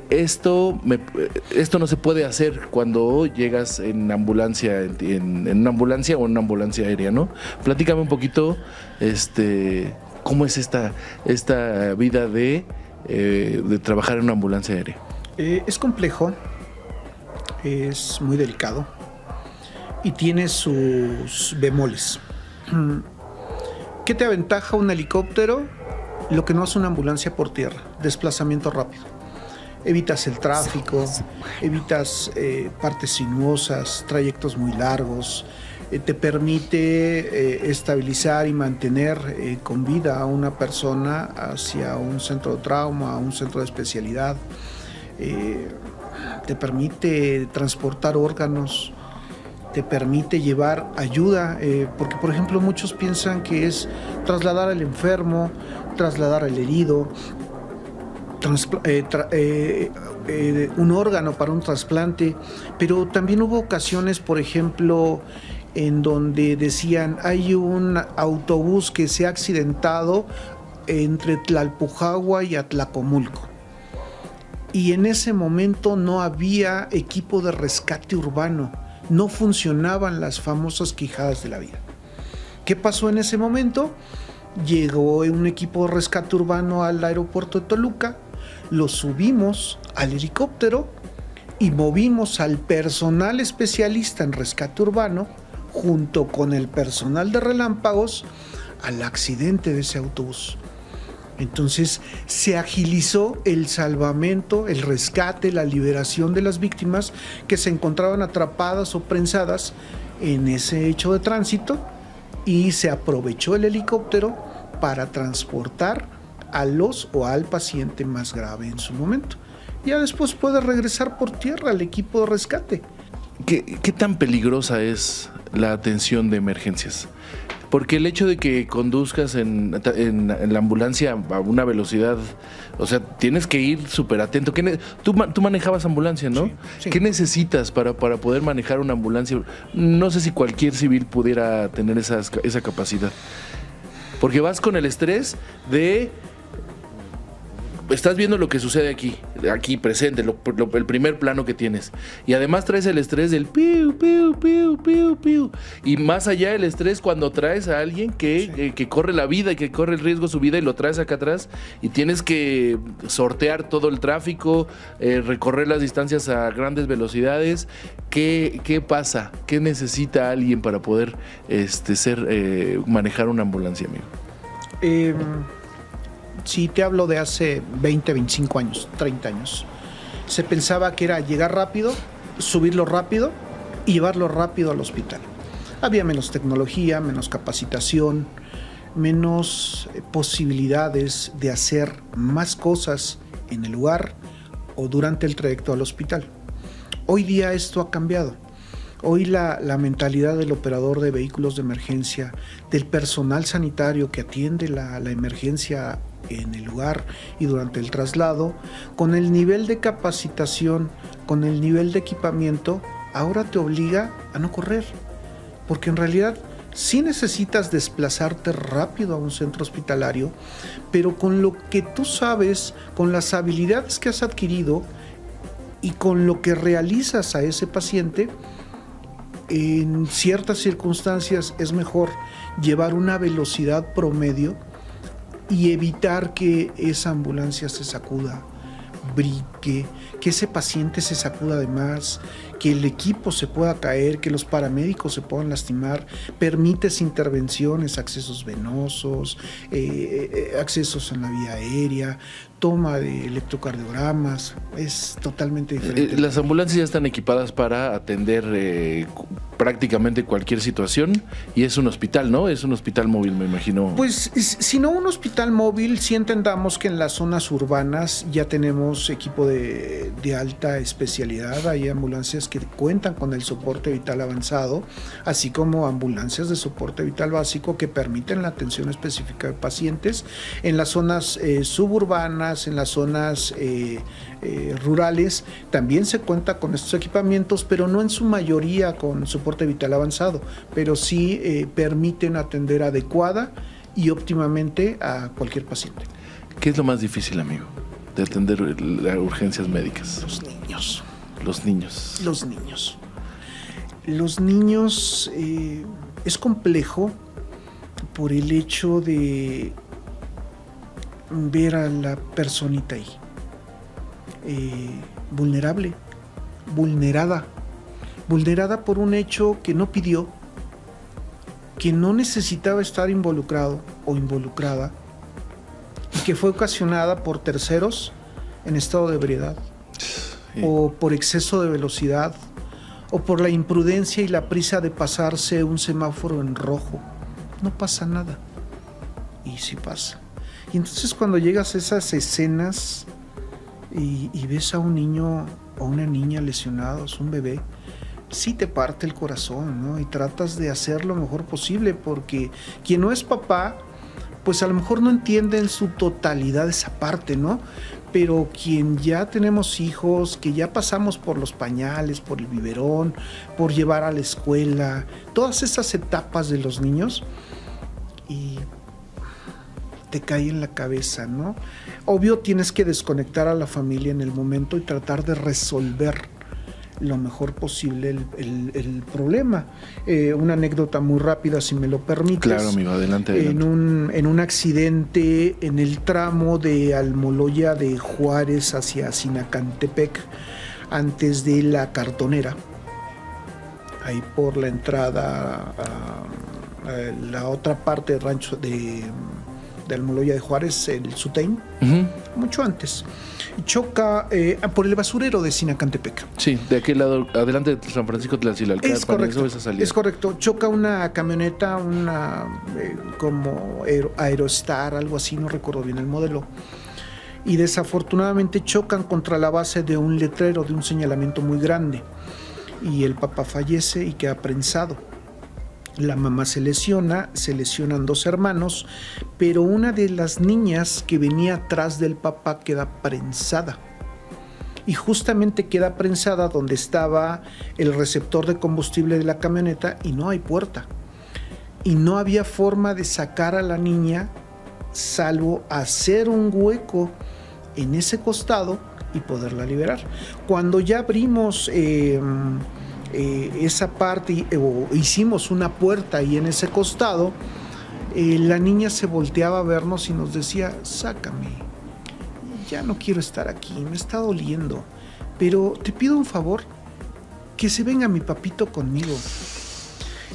Esto no se puede hacer cuando llegas en ambulancia, en una ambulancia o en una ambulancia aérea, ¿no? Platícame un poquito, cómo es esta vida de trabajar en una ambulancia aérea. Es complejo, es muy delicado y tiene sus bemoles. ¿Qué te aventaja un helicóptero? Lo que no hace una ambulancia por tierra, desplazamiento rápido. Evitas el tráfico, evitas partes sinuosas, trayectos muy largos, te permite estabilizar y mantener con vida a una persona hacia un centro de trauma, a un centro de especialidad, te permite transportar órganos, te permite llevar ayuda, porque por ejemplo muchos piensan que es trasladar al enfermo, trasladar al herido, un órgano para un trasplante, pero también hubo ocasiones, por ejemplo, en donde decían hay un autobús que se ha accidentado entre Tlalpujahua y Atlacomulco, y en ese momento no había equipo de rescate urbano, no funcionaban las famosas quijadas de la vida. ¿Qué pasó en ese momento? Llegó un equipo de rescate urbano al aeropuerto de Toluca, lo subimos al helicóptero y movimos al personal especialista en rescate urbano junto con el personal de Relámpagos al accidente de ese autobús. Entonces se agilizó el salvamento, el rescate, la liberación de las víctimas que se encontraban atrapadas o prensadas en ese hecho de tránsito, y se aprovechó el helicóptero para transportar a los o al paciente más grave en su momento. Ya después puede regresar por tierra al equipo de rescate. ¿Qué tan peligrosa es la atención de emergencias? Porque el hecho de que conduzcas en la ambulancia a una velocidad, o sea, tienes que ir súper atento. Tú manejabas ambulancia, ¿no? Sí, sí. ¿Qué necesitas para poder manejar una ambulancia? No sé si cualquier civil pudiera tener esa capacidad. Porque vas con el estrés de... Estás viendo lo que sucede aquí presente, el primer plano que tienes. Y además traes el estrés del piu, piu, piu, piu, piu. Y más allá el estrés cuando traes a alguien que corre la vida y que corre el riesgo de su vida y lo traes acá atrás y tienes que sortear todo el tráfico, recorrer las distancias a grandes velocidades. ¿Qué pasa? ¿Qué necesita alguien para poder manejar una ambulancia, amigo? Si te hablo de hace 20, 25 años, 30 años, se pensaba que era llegar rápido, subirlo rápido y llevarlo rápido al hospital. Había menos tecnología, menos capacitación, menos posibilidades de hacer más cosas en el lugar o durante el trayecto al hospital. Hoy día esto ha cambiado. Hoy la mentalidad del operador de vehículos de emergencia, del personal sanitario que atiende la emergencia en el lugar y durante el traslado, con el nivel de capacitación, con el nivel de equipamiento, ahora te obliga a no correr, porque en realidad sí necesitas desplazarte rápido a un centro hospitalario, pero con lo que tú sabes, con las habilidades que has adquirido y con lo que realizas a ese paciente, en ciertas circunstancias es mejor llevar una velocidad promedio y evitar que esa ambulancia se sacuda, brique, que ese paciente se sacuda de más, que el equipo se pueda caer, que los paramédicos se puedan lastimar. Permites intervenciones, accesos venosos, accesos en la vía aérea, toma de electrocardiogramas. Es totalmente diferente. Las ambulancias ya están equipadas para atender prácticamente cualquier situación y es un hospital, ¿no? Es un hospital móvil, me imagino. Pues si no un hospital móvil, sí entendamos que en las zonas urbanas ya tenemos equipo de alta especialidad, hay ambulancias que cuentan con el soporte vital avanzado, así como ambulancias de soporte vital básico que permiten la atención específica de pacientes en las zonas suburbanas, en las zonas rurales. También se cuenta con estos equipamientos, pero no en su mayoría con soporte vital avanzado, pero sí permiten atender adecuada y óptimamente a cualquier paciente. ¿Qué es lo más difícil, amigo, de atender las urgencias médicas? Los niños. Los niños. Los niños. Los niños es complejo por el hecho de ver a la personita ahí. Vulnerable, vulnerada por un hecho que no pidió, que no necesitaba estar involucrado o involucrada y que fue ocasionada por terceros en estado de ebriedad, sí, o por exceso de velocidad o por la imprudencia y la prisa de pasarse un semáforo en rojo. No pasa nada, y sí pasa. Y entonces cuando llegas a esas escenas y ves a un niño o una niña lesionados, un bebé, sí te parte el corazón, ¿no? Y tratas de hacer lo mejor posible, porque quien no es papá, pues a lo mejor no entiende en su totalidad esa parte, ¿no? Pero quien ya tenemos hijos, que ya pasamos por los pañales, por el biberón, por llevar a la escuela, todas esas etapas de los niños, y te cae en la cabeza, ¿no? Obvio, tienes que desconectar a la familia en el momento y tratar de resolver lo mejor posible el problema. Una anécdota muy rápida, si me lo permites. Claro, amigo, adelante. En un accidente en el tramo de Almoloya de Juárez hacia Sinacantepec, antes de la Cartonera, ahí por la entrada a la otra parte del rancho de Almoloya de Juárez, el Sutein, mucho antes. Choca por el basurero de Sinacantepec. Sí, de aquel lado, adelante de San Francisco Tlaxcala. Es correcto, es correcto. Choca una camioneta, como Aerostar, algo así, no recuerdo bien el modelo. Y desafortunadamente chocan contra la base de un letrero, de un señalamiento muy grande. Y el papá fallece y queda prensado. La mamá se lesionan dos hermanos, pero una de las niñas que venía atrás del papá queda prensada. Y justamente queda prensada donde estaba el receptor de combustible de la camioneta y no hay puerta. Y no había forma de sacar a la niña salvo hacer un hueco en ese costado y poderla liberar. Cuando ya abrimos esa parte o hicimos una puerta ahí en ese costado, la niña se volteaba a vernos y nos decía: sácame, ya no quiero estar aquí, me está doliendo, pero te pido un favor, que se venga mi papito conmigo.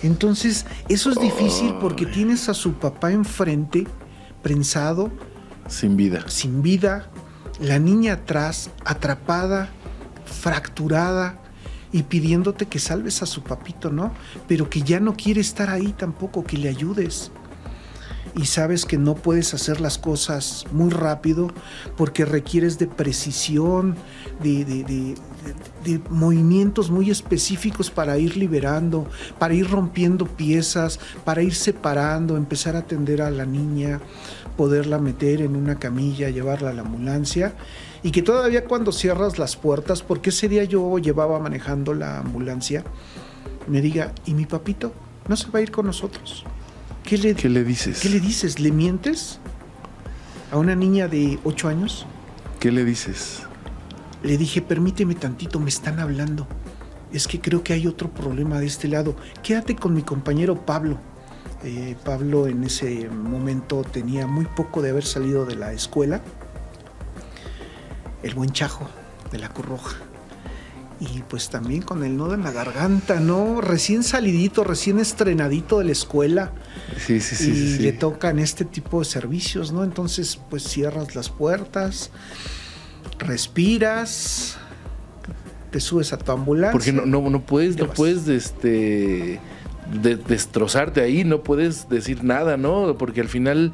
Entonces eso es difícil porque tienes a su papá enfrente, prensado, sin vida, la niña atrás, atrapada, fracturada, y pidiéndote que salves a su papito, ¿no? Pero que ya no quiere estar ahí tampoco, que le ayudes. Y sabes que no puedes hacer las cosas muy rápido porque requieres de precisión, de movimientos muy específicos para ir liberando, para ir rompiendo piezas, para ir separando, empezar a atender a la niña, poderla meter en una camilla, llevarla a la ambulancia. Y que todavía cuando cierras las puertas, porque ese día yo llevaba manejando la ambulancia, me diga: ¿y mi papito no se va a ir con nosotros? ¿Qué le dices? ¿Qué le dices? ¿Le mientes a una niña de 8 años? ¿Qué le dices? Le dije: permíteme tantito, me están hablando. Es que creo que hay otro problema de este lado. Quédate con mi compañero Pablo. Pablo en ese momento tenía muy poco de haber salido de la escuela. El buen Chajo de la Cruz Roja. Y pues también con el nudo en la garganta, ¿no? Recién salidito, recién estrenadito de la escuela. Sí. Y le tocan este tipo de servicios, ¿no? Entonces, pues cierras las puertas, respiras, te subes a tu ambulancia. Porque no puedes, te no vas. puedes destrozarte ahí, no puedes decir nada, ¿no? Porque al final,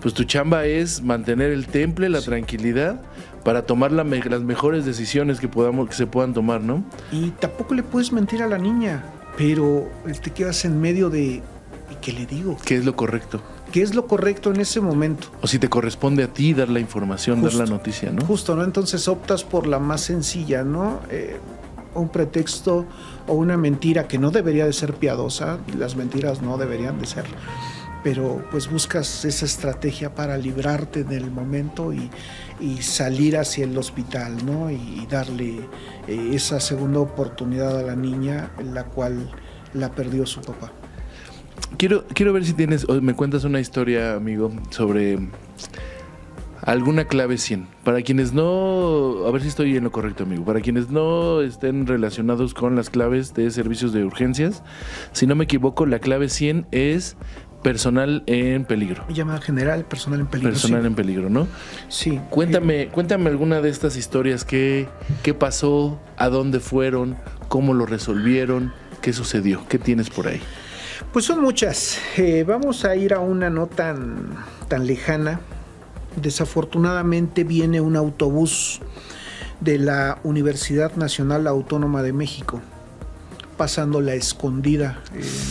pues tu chamba es mantener el temple, la tranquilidad, para tomar las mejores decisiones que se puedan tomar, ¿no? Y tampoco le puedes mentir a la niña, pero te quedas en medio de, ¿y qué le digo? ¿Qué es lo correcto? ¿Qué es lo correcto en ese momento? O si te corresponde a ti dar la información, Justo, dar la noticia, ¿no? Justo, ¿no? Entonces optas por la más sencilla, ¿no? Un pretexto o una mentira que no debería de ser piadosa, las mentiras no deberían de ser, pero pues buscas esa estrategia para librarte del momento y salir hacia el hospital, ¿no? Y darle esa segunda oportunidad a la niña, en la cual la perdió su papá. Quiero ver si tienes, o me cuentas una historia, amigo, sobre alguna clave 100. Para quienes no, a ver si estoy en lo correcto, amigo. Para quienes no estén relacionados con las claves de servicios de urgencias, si no me equivoco, la clave 100 es personal en peligro. Llamada general, personal en peligro. Personal sí. en peligro, ¿no? Sí. Cuéntame alguna de estas historias. ¿Qué pasó? ¿A dónde fueron? ¿Cómo lo resolvieron? ¿Qué sucedió? ¿Qué tienes por ahí? Pues son muchas. Vamos a ir a una no tan lejana. Desafortunadamente viene un autobús de la Universidad Nacional Autónoma de México pasando la Escondida.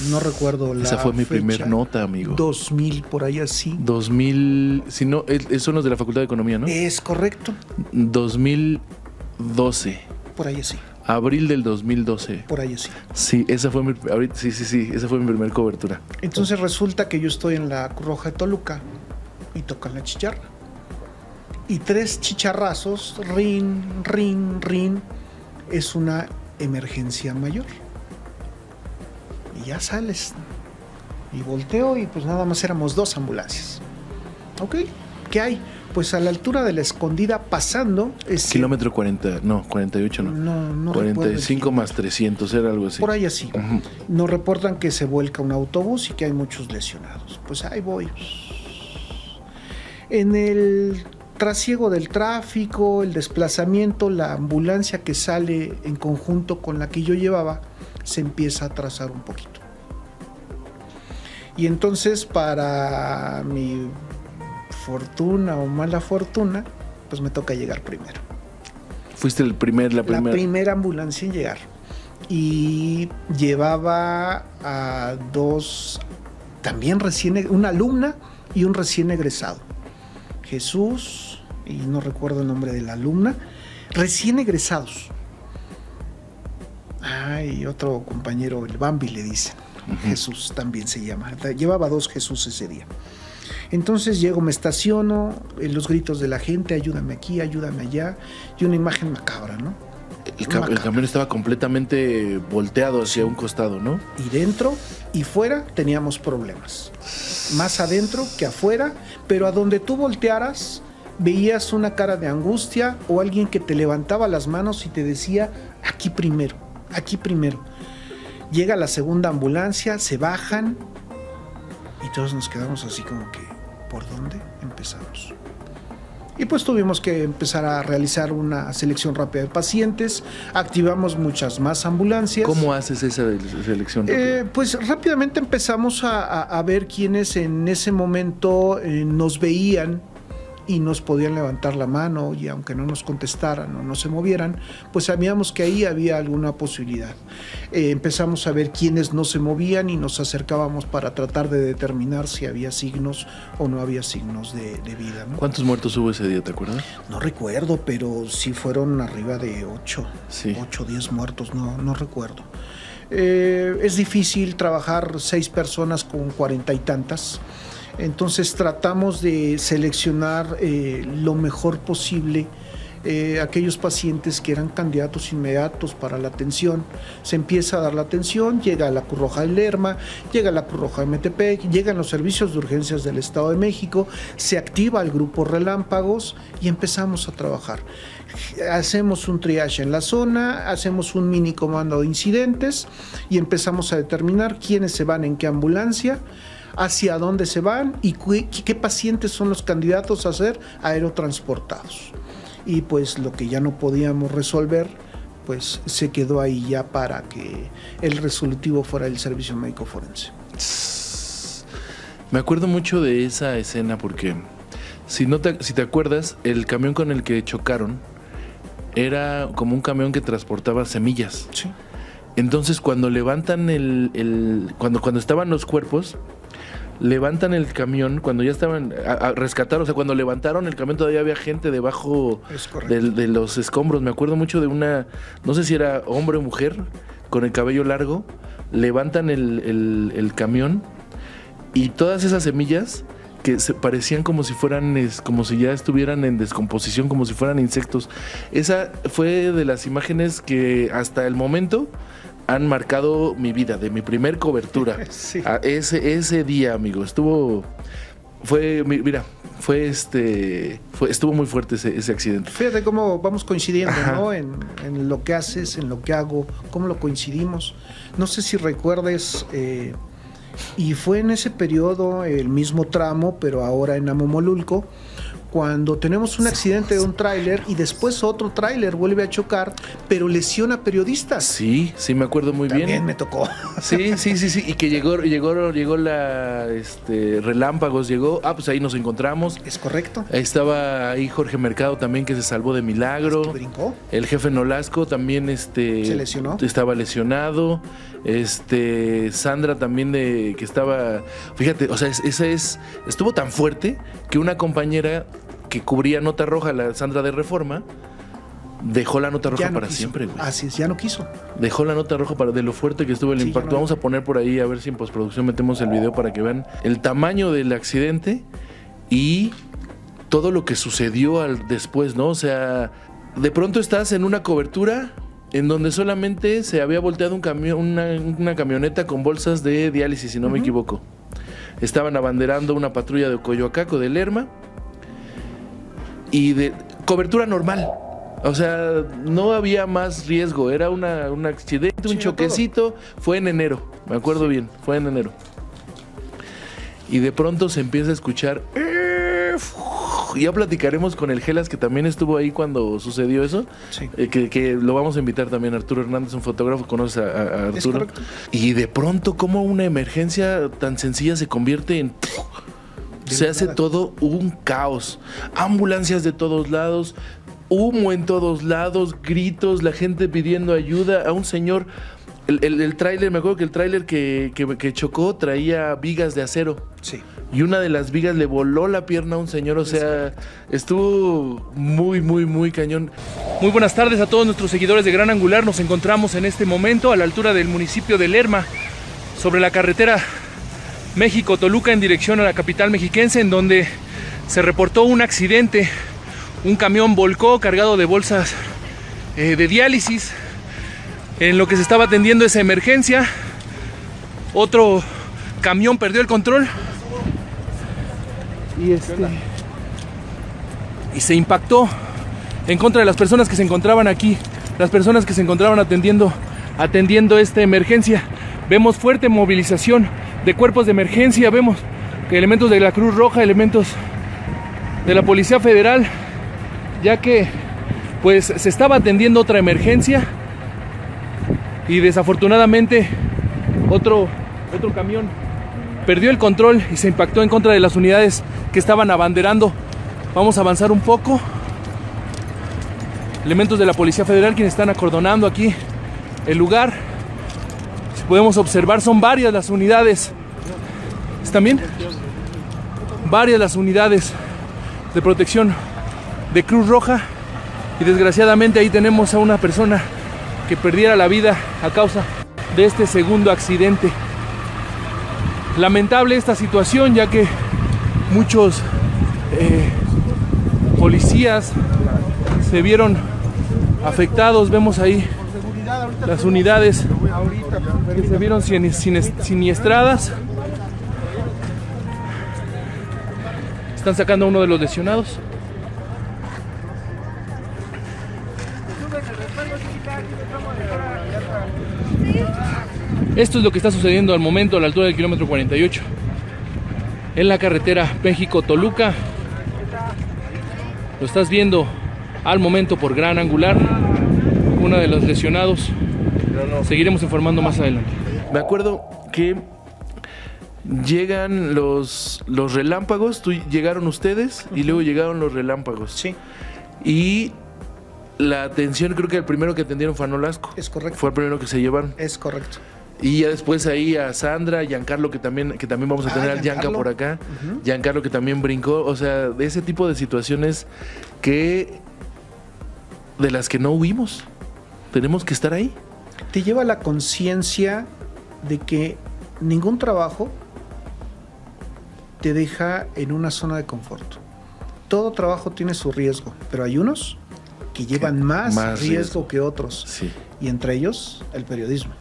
No recuerdo la Esa fue mi fecha. primer nota, amigo. 2000, por ahí así. 2000, si no, son los de la Facultad de Economía, ¿no? Es correcto. 2012. Por ahí así. Abril del 2012. Por ahí así. Sí, esa fue esa fue mi primer cobertura. Entonces resulta que yo estoy en la Cruz Roja de Toluca y tocan la chicharra. Y 3 chicharrazos, rin, rin, rin, es una emergencia mayor. Y ya sales. Y volteo y pues nada más éramos 2 ambulancias. ¿Ok? ¿Qué hay? Pues a la altura de la Escondida pasando... Kilómetro 40, no, 48 no. No 45 más 300, era algo así. Por ahí así. Uh-huh. Nos reportan que se vuelca un autobús y que hay muchos lesionados. Pues ahí voy. En el trasiego del tráfico, el desplazamiento, la ambulancia que sale en conjunto con la que yo llevaba, se empieza a atrasar un poquito. Y entonces, para mi fortuna o mala fortuna, pues me toca llegar primero. Fuiste la primera. La primera ambulancia en llegar. Y llevaba a 2, también una alumna y un recién egresado. Jesús, y no recuerdo el nombre de la alumna, recién egresados. Y otro compañero, el Bambi le dicen. Uh-huh. Jesús también se llama. Llevaba 2 Jesús ese día. Entonces llego, me estaciono, los gritos de la gente, ayúdame aquí, ayúdame allá, y una imagen macabra, ¿no? El camión estaba completamente volteado hacia un costado, ¿no? Y dentro y fuera teníamos problemas. Más adentro que afuera, pero a donde tú voltearas veías una cara de angustia o alguien que te levantaba las manos y te decía, aquí primero, aquí primero. Llega la segunda ambulancia, se bajan y todos nos quedamos así como que, ¿por dónde empezamos? Y pues tuvimos que empezar a realizar una selección rápida de pacientes, activamos muchas más ambulancias. ¿Cómo haces esa selección rápida? Pues rápidamente empezamos a ver quiénes en ese momento nos veían y nos podían levantar la mano, y aunque no nos contestaran o no se movieran, pues sabíamos que ahí había alguna posibilidad. Empezamos a ver quiénes no se movían y nos acercábamos para tratar de determinar si había signos o no había signos de vida, ¿no? ¿Cuántos muertos hubo ese día, te acuerdas? No recuerdo, pero sí fueron arriba de 8, sí. 8 o 10 muertos, no recuerdo. Es difícil trabajar 6 personas con 40 y tantas. Entonces tratamos de seleccionar lo mejor posible aquellos pacientes que eran candidatos inmediatos para la atención. Se empieza a dar la atención, llega la Cruz Roja de Lerma, llega la Cruz Roja de Metepec, llegan los servicios de urgencias del Estado de México, se activa el grupo Relámpagos y empezamos a trabajar. Hacemos un triage en la zona, hacemos un mini comando de incidentes y empezamos a determinar quiénes se van en qué ambulancia, hacia dónde se van y qué pacientes son los candidatos a ser aerotransportados. Y pues lo que ya no podíamos resolver, pues se quedó ahí ya para que el resolutivo fuera el servicio médico forense. Me acuerdo mucho de esa escena porque, si te acuerdas, el camión con el que chocaron era como un camión que transportaba semillas. Sí. Entonces, cuando levantan cuando estaban los cuerpos, levantan el camión, cuando ya estaban a rescatar, o sea, cuando levantaron el camión todavía había gente debajo de los escombros. Me acuerdo mucho de una, no sé si era hombre o mujer, con el cabello largo, levantan el camión y todas esas semillas que parecían como si fueran, como si ya estuvieran en descomposición, como si fueran insectos. Esa fue de las imágenes que hasta el momento han marcado mi vida, de mi primer cobertura. Sí. Ese día, amigo, estuvo muy fuerte ese accidente. Fíjate cómo vamos coincidiendo, ¿no? En lo que haces, en lo que hago, cómo lo coincidimos. No sé si recuerdes, y fue en ese periodo el mismo tramo, pero ahora en Amomolulco, cuando tenemos un accidente de un tráiler y después otro tráiler vuelve a chocar, pero lesiona periodistas. Sí, me acuerdo muy bien. También me tocó. Sí, y que llegó la Relámpagos, pues ahí nos encontramos. Es correcto. Ahí estaba ahí Jorge Mercado también, que se salvó de milagro. Es que brincó. El jefe Nolasco también se lesionó. Estaba lesionado. Sandra también que estaba, fíjate, o sea, estuvo tan fuerte que una compañera que cubría Nota Roja, la Sandra de Reforma, dejó la Nota Roja para siempre, güey. Así es, ya no quiso. Dejó la Nota Roja de lo fuerte que estuvo el impacto. Vamos a poner por ahí, a ver si en postproducción metemos el video para que vean el tamaño del accidente y todo lo que sucedió después, ¿no? O sea, de pronto estás en una cobertura en donde solamente se había volteado una camioneta con bolsas de diálisis, si no me equivoco. Estaban abanderando una patrulla de Coyoacaco, de Lerma, y de cobertura normal. O sea, no había más riesgo. Era un accidente, un choquecito. Fue en enero, me acuerdo bien, fue en enero. Y de pronto se empieza a escuchar... Ya platicaremos con el Gelas, que también estuvo ahí cuando sucedió eso. Sí. Que lo vamos a invitar también. Arturo Hernández, un fotógrafo, conoce a Arturo. Es correcto. Y de pronto, como una emergencia tan sencilla se convierte en... Se hace todo un caos. Ambulancias de todos lados, humo en todos lados, gritos, la gente pidiendo ayuda. A un señor... El tráiler, me acuerdo que el tráiler que chocó traía vigas de acero. Sí. Y una de las vigas le voló la pierna a un señor, o sea, estuvo muy, muy, muy cañón. Muy buenas tardes a todos nuestros seguidores de Gran Angular. Nos encontramos en este momento a la altura del municipio de Lerma, sobre la carretera México-Toluca en dirección a la capital mexiquense, en donde se reportó un accidente. Un camión volcó cargado de bolsas de diálisis. En lo que se estaba atendiendo esa emergencia, otro camión perdió el control y se impactó en contra de las personas que se encontraban aquí, las personas que se encontraban atendiendo esta emergencia. Vemos fuerte movilización de cuerpos de emergencia, vemos que elementos de la Cruz Roja, elementos de la Policía Federal, ya que pues se estaba atendiendo otra emergencia. Y desafortunadamente otro camión perdió el control y se impactó en contra de las unidades que estaban abanderando. Vamos a avanzar un poco. Elementos de la Policía Federal quienes están acordonando aquí el lugar. Si podemos observar, son varias las unidades. ¿Están bien? Varias las unidades de protección de Cruz Roja. Y desgraciadamente ahí tenemos a una persona que perdiera la vida a causa de este segundo accidente. Lamentable esta situación, ya que muchos policías se vieron afectados. Vemos ahí las unidades que se vieron siniestradas. Están sacando a uno de los lesionados. Esto es lo que está sucediendo al momento a la altura del kilómetro 48 en la carretera México-Toluca. Lo estás viendo al momento por Gran Angular. una de los lesionados. Seguiremos informando más adelante. Me acuerdo que llegan los relámpagos, llegaron ustedes y luego llegaron los relámpagos. Sí. Y la atención, creo que el primero que atendieron fue a Nolasco. Es correcto. Fue el primero que se llevaron. Es correcto. Y ya después ahí a Sandra, a Giancarlo, que también vamos a tener al Gianca por acá. Giancarlo que también brincó. O sea, de ese tipo de situaciones de las que no huimos. Tenemos que estar ahí. Te lleva la conciencia de que ningún trabajo te deja en una zona de confort. Todo trabajo tiene su riesgo, pero hay unos que llevan más riesgo que otros. Sí. Y entre ellos, el periodismo.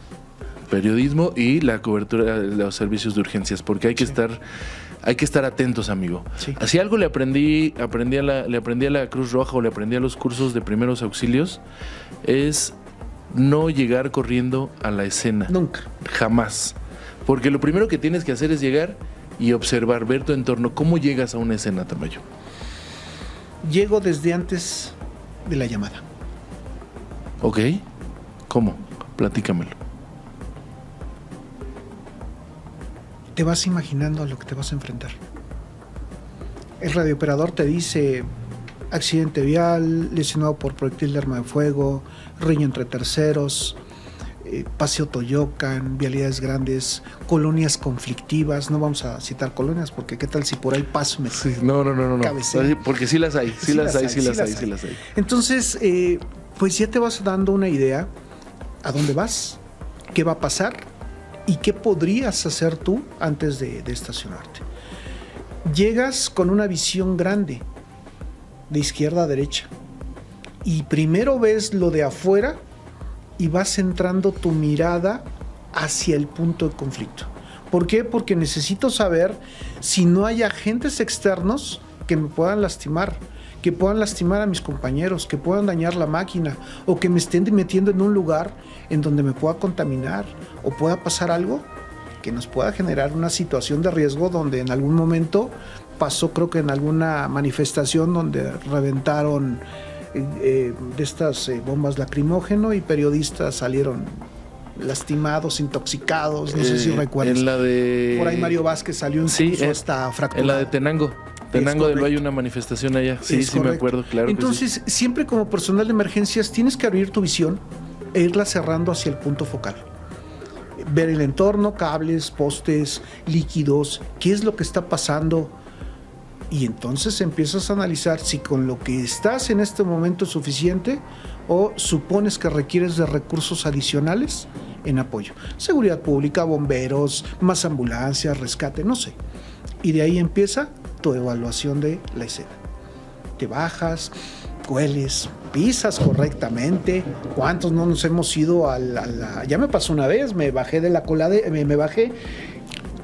Periodismo y la cobertura de los servicios de urgencias, porque hay que estar atentos, amigo. Sí. Si algo le aprendí a la Cruz Roja o le aprendí a los cursos de primeros auxilios, es no llegar corriendo a la escena. Nunca. Jamás. Porque lo primero que tienes que hacer es llegar y observar, ver tu entorno. ¿Cómo llegas a una escena, Tamayo? Llego desde antes de la llamada. ¿Ok? ¿Cómo? Platícamelo. Te vas imaginando a lo que te vas a enfrentar. El radiooperador te dice accidente vial, lesionado por proyectil de arma de fuego, riña entre terceros, Paseo Toyocan, vialidades grandes, colonias conflictivas. No vamos a citar colonias porque qué tal si por ahí paso me No. cabeceo. Porque sí las hay, sí las hay. Entonces, pues ya te vas dando una idea a dónde vas, qué va a pasar y qué podrías hacer tú antes de estacionarte. Llegas con una visión grande, de izquierda a derecha, y primero ves lo de afuera y vas centrando tu mirada hacia el punto de conflicto. ¿Por qué? Porque necesito saber si no hay agentes externos que me puedan lastimar, que puedan lastimar a mis compañeros, que puedan dañar la máquina o que me estén metiendo en un lugar en donde me pueda contaminar o pueda pasar algo que nos pueda generar una situación de riesgo donde en algún momento pasó, creo que en alguna manifestación donde reventaron de estas bombas lacrimógeno y periodistas salieron lastimados, intoxicados, no sé si recuerdas. En la de... Por ahí Mario Vázquez salió incluso hasta fracturado. En la de Tenango de lo hay una manifestación allá. Sí, me acuerdo, claro. Entonces, que sí. Siempre como personal de emergencias tienes que abrir tu visión e irla cerrando hacia el punto focal. Ver el entorno, cables, postes, líquidos, qué es lo que está pasando. Y entonces empiezas a analizar si con lo que estás en este momento es suficiente o supones que requieres de recursos adicionales en apoyo. Seguridad pública, bomberos, más ambulancias, rescate, no sé. Y de ahí empieza tu evaluación de la escena. Te bajas, hueles, pisas correctamente. ¿Cuántos no nos hemos ido a la... Ya me pasó una vez, me bajé de la coladera, me bajé...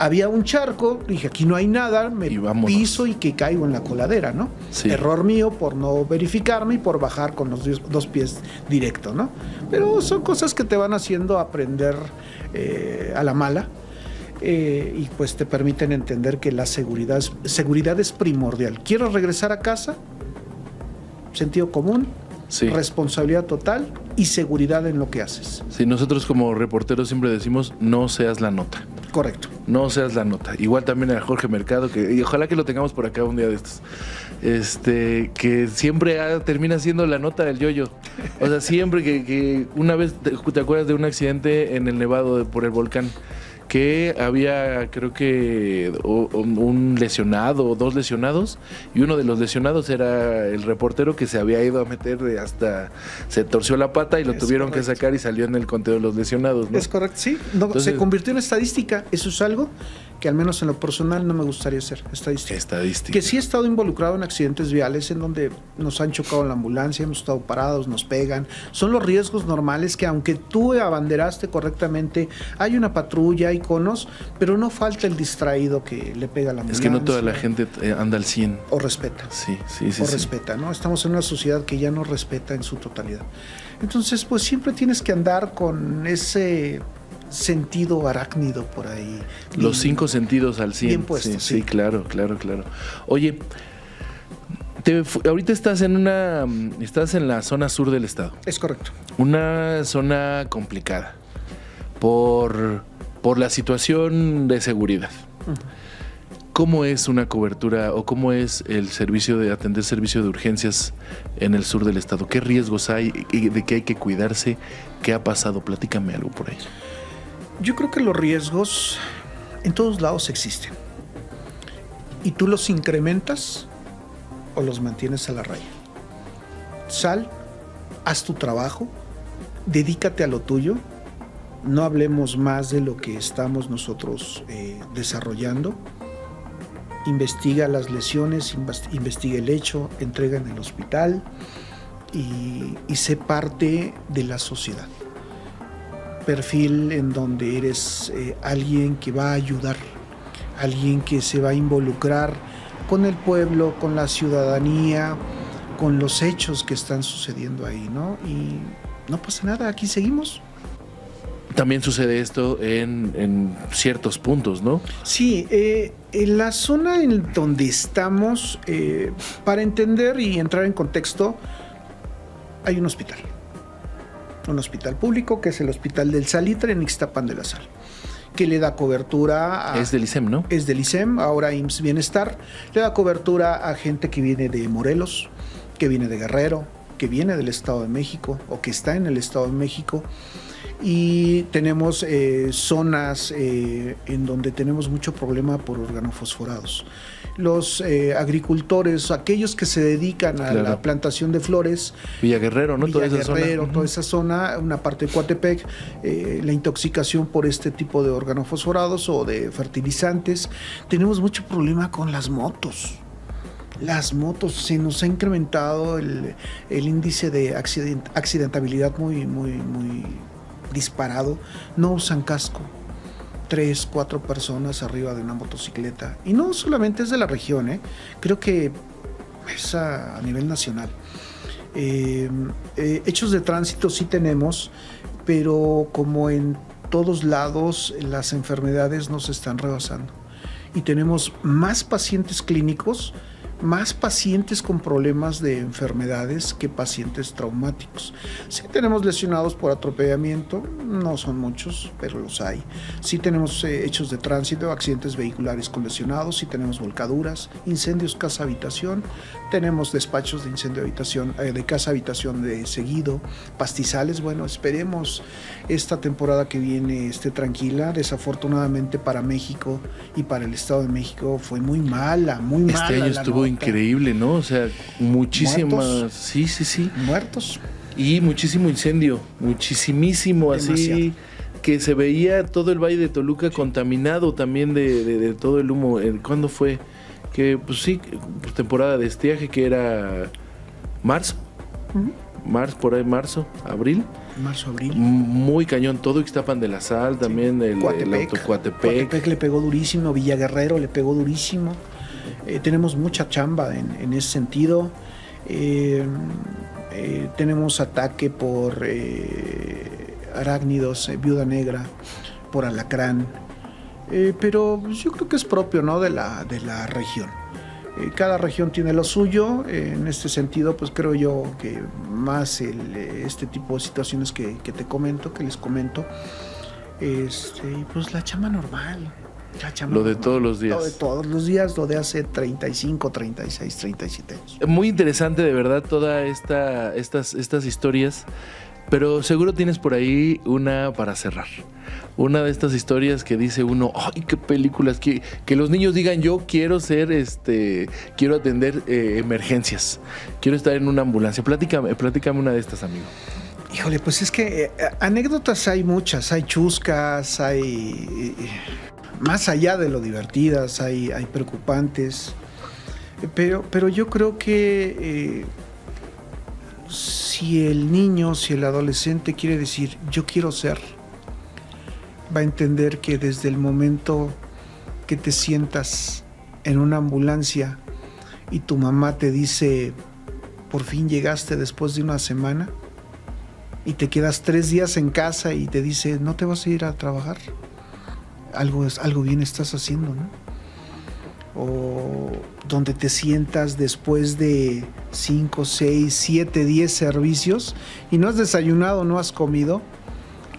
Había un charco, dije, aquí no hay nada, me piso y que caigo en la coladera, ¿no? Sí. Error mío por no verificarme y por bajar con los dos pies directo, ¿no? Pero son cosas que te van haciendo aprender a la mala y pues te permiten entender que la seguridad es primordial. ¿Quieres regresar a casa? Sentido común, responsabilidad total y seguridad en lo que haces. Sí, nosotros como reporteros siempre decimos, no seas la nota. Correcto. No seas la nota. Igual también a Jorge Mercado, y ojalá que lo tengamos por acá un día de estos. Que siempre termina siendo la nota del yoyo. O sea, siempre que una vez te acuerdas de un accidente en el Nevado por el volcán, que había, creo que un lesionado o dos lesionados, y uno de los lesionados era el reportero que se había ido a meter hasta se torció la pata y lo tuvieron que sacar y salió en el conteo de los lesionados, ¿no? Es correcto, sí. No, entonces, se convirtió en estadística. Eso es algo que al menos en lo personal no me gustaría hacer, estadística. Que sí he estado involucrado en accidentes viales en donde nos han chocado en la ambulancia, hemos estado parados, nos pegan. Son los riesgos normales que aunque tú abanderaste correctamente, hay una patrulla, hay conos, pero no falta el distraído que le pega a la ambulancia. Es que no toda la gente anda al 100. O respeta. Sí. Respeta, ¿no? Estamos en una sociedad que ya no respeta en su totalidad. Entonces, pues siempre tienes que andar con ese sentido arácnido por ahí. Los 5 sentidos al 100. Bien puestos, sí, claro. Oye, Ahorita estás estás en la zona sur del estado. Es correcto. Una zona complicada por la situación de seguridad. ¿Cómo es una cobertura o cómo es el servicio de atender servicio de urgencias en el sur del estado? ¿Qué riesgos hay y de qué hay que cuidarse? ¿Qué ha pasado? Platícame algo por ahí. Yo creo que los riesgos en todos lados existen. Y tú los incrementas o los mantienes a la raya. Sal, haz tu trabajo, dedícate a lo tuyo. No hablemos más de lo que estamos nosotros desarrollando. Investiga las lesiones, investiga el hecho, entrega en el hospital y sé parte de la sociedad. Perfil en donde eres alguien que va a ayudar, alguien que se va a involucrar con el pueblo, con la ciudadanía, con los hechos que están sucediendo ahí, ¿no? Y no pasa nada, aquí seguimos. También sucede esto en ciertos puntos, ¿no? Sí, en la zona en donde estamos, para entender y entrar en contexto, hay un hospital público que es el Hospital del Salitre en Ixtapan de la Sal, que le da cobertura a... Es del ISEM, ¿no? Es del ISEM, ahora IMSS Bienestar, le da cobertura a gente que viene de Morelos, que viene de Guerrero, que viene del Estado de México o que está en el Estado de México. Y tenemos zonas en donde tenemos mucho problema por organofosforados. Los agricultores, aquellos que se dedican a la plantación de flores. Villaguerrero, ¿no? Toda esa zona, una parte de Coatepec, la intoxicación por este tipo de organofosforados o de fertilizantes. Tenemos mucho problema con las motos. Las motos, se nos ha incrementado el índice de accidentabilidad muy disparado. No usan casco. 3, 4 personas arriba de una motocicleta. Y no solamente es de la región, creo que es a nivel nacional. Hechos de tránsito sí tenemos, pero como en todos lados, las enfermedades nos están rebasando. Y tenemos más pacientes clínicos, más pacientes con problemas de enfermedades que pacientes traumáticos. Sí tenemos lesionados por atropellamiento, no son muchos, pero los hay. Sí tenemos hechos de tránsito, accidentes vehiculares con lesionados, sí tenemos volcaduras, incendios casa-habitación, tenemos despachos de incendio de casa-habitación de seguido, pastizales. Bueno, esperemos esta temporada que viene esté tranquila. Desafortunadamente para México y para el Estado de México fue muy mala, muy mala. Este año estuvo increíble, ¿no? O sea, muchísimas... ¿Muertos? Sí. Muertos. Y muchísimo incendio, muchísimo, así que se veía todo el Valle de Toluca contaminado también de todo el humo. ¿Cuándo fue? Que pues sí, pues, temporada de estiaje, que era marzo. Por ahí marzo, abril. Marzo-abril. Muy cañón, todo Ixtapan de la Sal, también el Autocoatepec. Coatepec le pegó durísimo, Villaguerrero le pegó durísimo. Tenemos mucha chamba en ese sentido. Tenemos ataque por arácnidos, viuda negra, por alacrán. Pero yo creo que es propio, ¿no?, de la región. Cada región tiene lo suyo. En este sentido, pues creo yo que más este tipo de situaciones que les comento, pues la chamba normal. Lo de todos los días. Lo de todos los días, lo de hace 35, 36, 37 años. Muy interesante, de verdad, todas estas historias. Pero seguro tienes por ahí una para cerrar. Una de estas historias que dice uno, ¡ay, qué películas! Que los niños digan, yo quiero ser, quiero atender emergencias. Quiero estar en una ambulancia. Platícame una de estas, amigo. Híjole, pues es que anécdotas hay muchas. Hay chuscas, hay... más allá de lo divertidas, hay preocupantes. Pero yo creo que... si el niño, si el adolescente quiere decir yo quiero ser, va a entender que desde el momento que te sientas en una ambulancia y tu mamá te dice por fin llegaste después de una semana y te quedas 3 días en casa y te dice no te vas a ir a trabajar, algo bien estás haciendo, ¿no? o donde te sientas después de 5, 6, 7, 10 servicios y no has desayunado, no has comido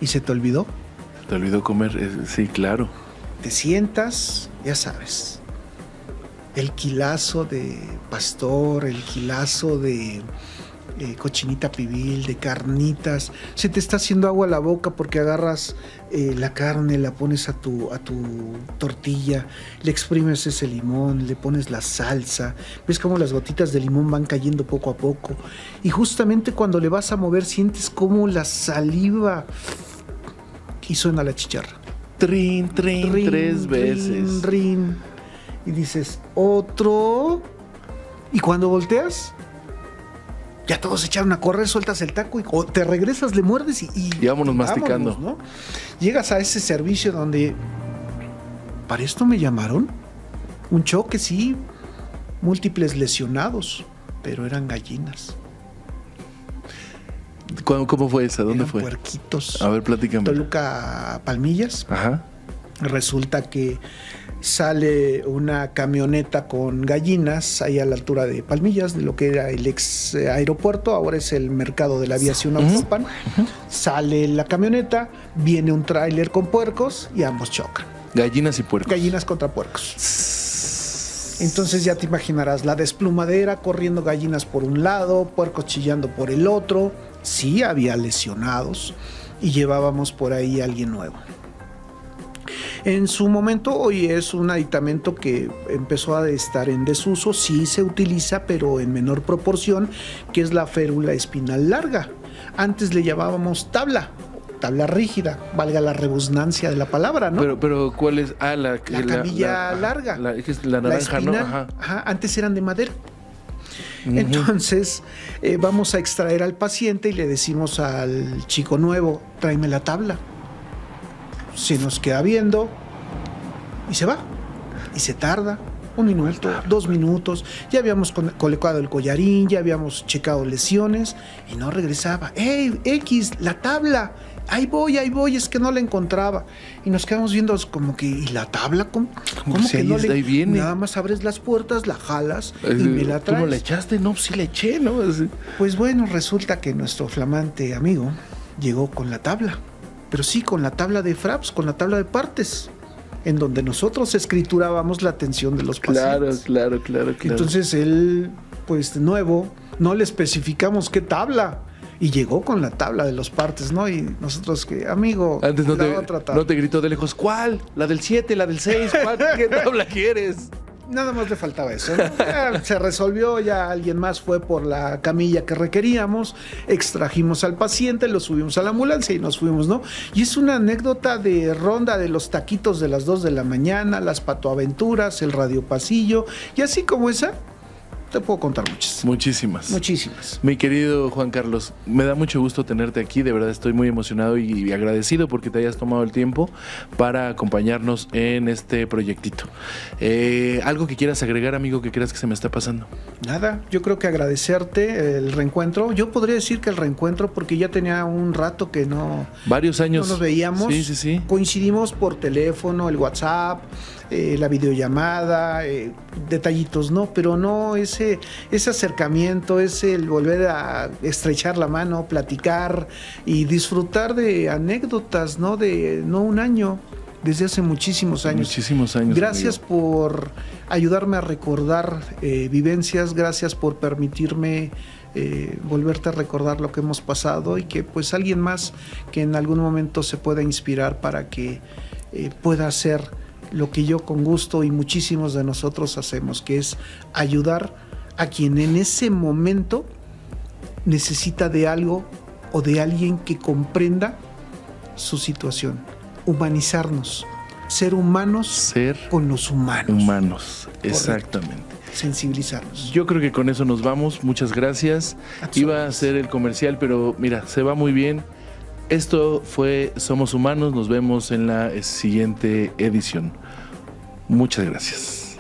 y se te olvidó. ¿Te olvidó comer? Sí, claro. Te sientas, ya sabes, el quilazo de pastor, el quilazo de cochinita pibil, de carnitas, se te está haciendo agua a la boca porque agarras la carne, la pones a tu tortilla, le exprimes ese limón, le pones la salsa, ves cómo las gotitas de limón van cayendo poco a poco y justamente cuando le vas a mover sientes como la saliva y suena la chicharra. Trin, trin, Rin, 3 veces. rin, rin. Y dices, otro. Y cuando volteas, ya todos se echaron a correr, sueltas el taco y o te regresas, le muerdes y vámonos masticando. ¿No? Llegas a ese servicio donde, ¿para esto me llamaron? Un choque, sí, múltiples lesionados, pero eran gallinas. ¿Cómo fue esa? ¿Dónde Eran fue? puerquitos. A ver, platícame. Toluca, Palmillas. Ajá. Resulta que sale una camioneta con gallinas ahí a la altura de Palmillas, de lo que era el ex aeropuerto, ahora es el mercado de la aviación Autopan. Sale la camioneta, viene un tráiler con puercos y ambos chocan. Gallinas y puercos. Gallinas contra puercos. Entonces ya te imaginarás la desplumadera, corriendo gallinas por un lado, puercos chillando por el otro. Sí había lesionados y llevábamos por ahí a alguien nuevo. En su momento hoy es un aditamento que empezó a estar en desuso, sí se utiliza pero en menor proporción, que es la férula espinal larga. Antes le llamábamos tabla rígida, valga la redundancia de la palabra, ¿no? Pero ¿cuál es? Ah, la camilla larga. La naranja, espinal, ¿no? Ajá. Ajá, antes eran de madera. Entonces vamos a extraer al paciente y le decimos al chico nuevo, tráeme la tabla. Se nos queda viendo y se va. Y se tarda 1 minuto, 2 minutos. Ya habíamos colocado el collarín, ya habíamos checado lesiones y no regresaba. ¡Ey, X, la tabla! Ahí voy, es que no la encontraba. Y nos quedamos viendo como que, ¿y la tabla? ¿Cómo si que no le...? Ahí viene. Nada más abres las puertas, la jalas y me la traes. ¿Cómo le echaste? No, sí le eché, ¿no? Pues bueno, resulta que nuestro flamante amigo llegó con la tabla. Pero sí, con la tabla de fraps, con la tabla de partes, en donde nosotros escriturábamos la atención de los pacientes. Claro. Entonces él, pues de nuevo, no le especificamos qué tabla. Y llegó con la tabla de los partes, ¿no? Y nosotros que, amigo, antes no te gritó de lejos, ¿cuál? ¿La del 7, la del 6? ¿Qué tabla quieres? Nada más le faltaba eso, ¿no? Ya se resolvió, ya alguien más fue por la camilla que requeríamos, extrajimos al paciente, lo subimos a la ambulancia y nos fuimos, ¿no? Y es una anécdota de ronda de los taquitos de las 2 de la mañana, las patoaventuras, el radiopasillo, y así como esa, te puedo contar muchas. Muchísimas. Mi querido Juan Carlos, me da mucho gusto tenerte aquí, de verdad estoy muy emocionado y agradecido porque te hayas tomado el tiempo para acompañarnos en este proyectito. ¿Algo que quieras agregar, amigo, que creas que se me está pasando? Nada, yo creo que agradecerte el reencuentro. Yo podría decir que el reencuentro porque ya tenía un rato que no... Varios años. No nos veíamos. Sí. Coincidimos por teléfono, el WhatsApp, la videollamada, detallitos, ¿no? Pero no ese acercamiento, ese el volver a estrechar la mano, platicar y disfrutar de anécdotas, ¿no? De no un año, desde hace muchísimos años. Gracias, amigo, por ayudarme a recordar vivencias, gracias por permitirme volverte a recordar lo que hemos pasado y que pues alguien más que en algún momento se pueda inspirar para que pueda hacer lo que yo con gusto y muchísimos de nosotros hacemos, que es ayudar a quien en ese momento necesita de algo o de alguien que comprenda su situación. Humanizarnos, ser humanos con los humanos. Humanos, exactamente. Correcto. Sensibilizarnos. Yo creo que con eso nos vamos, muchas gracias. Iba a ser el comercial, pero mira, se va muy bien. Esto fue Somos Humanos, nos vemos en la siguiente edición. Muchas gracias.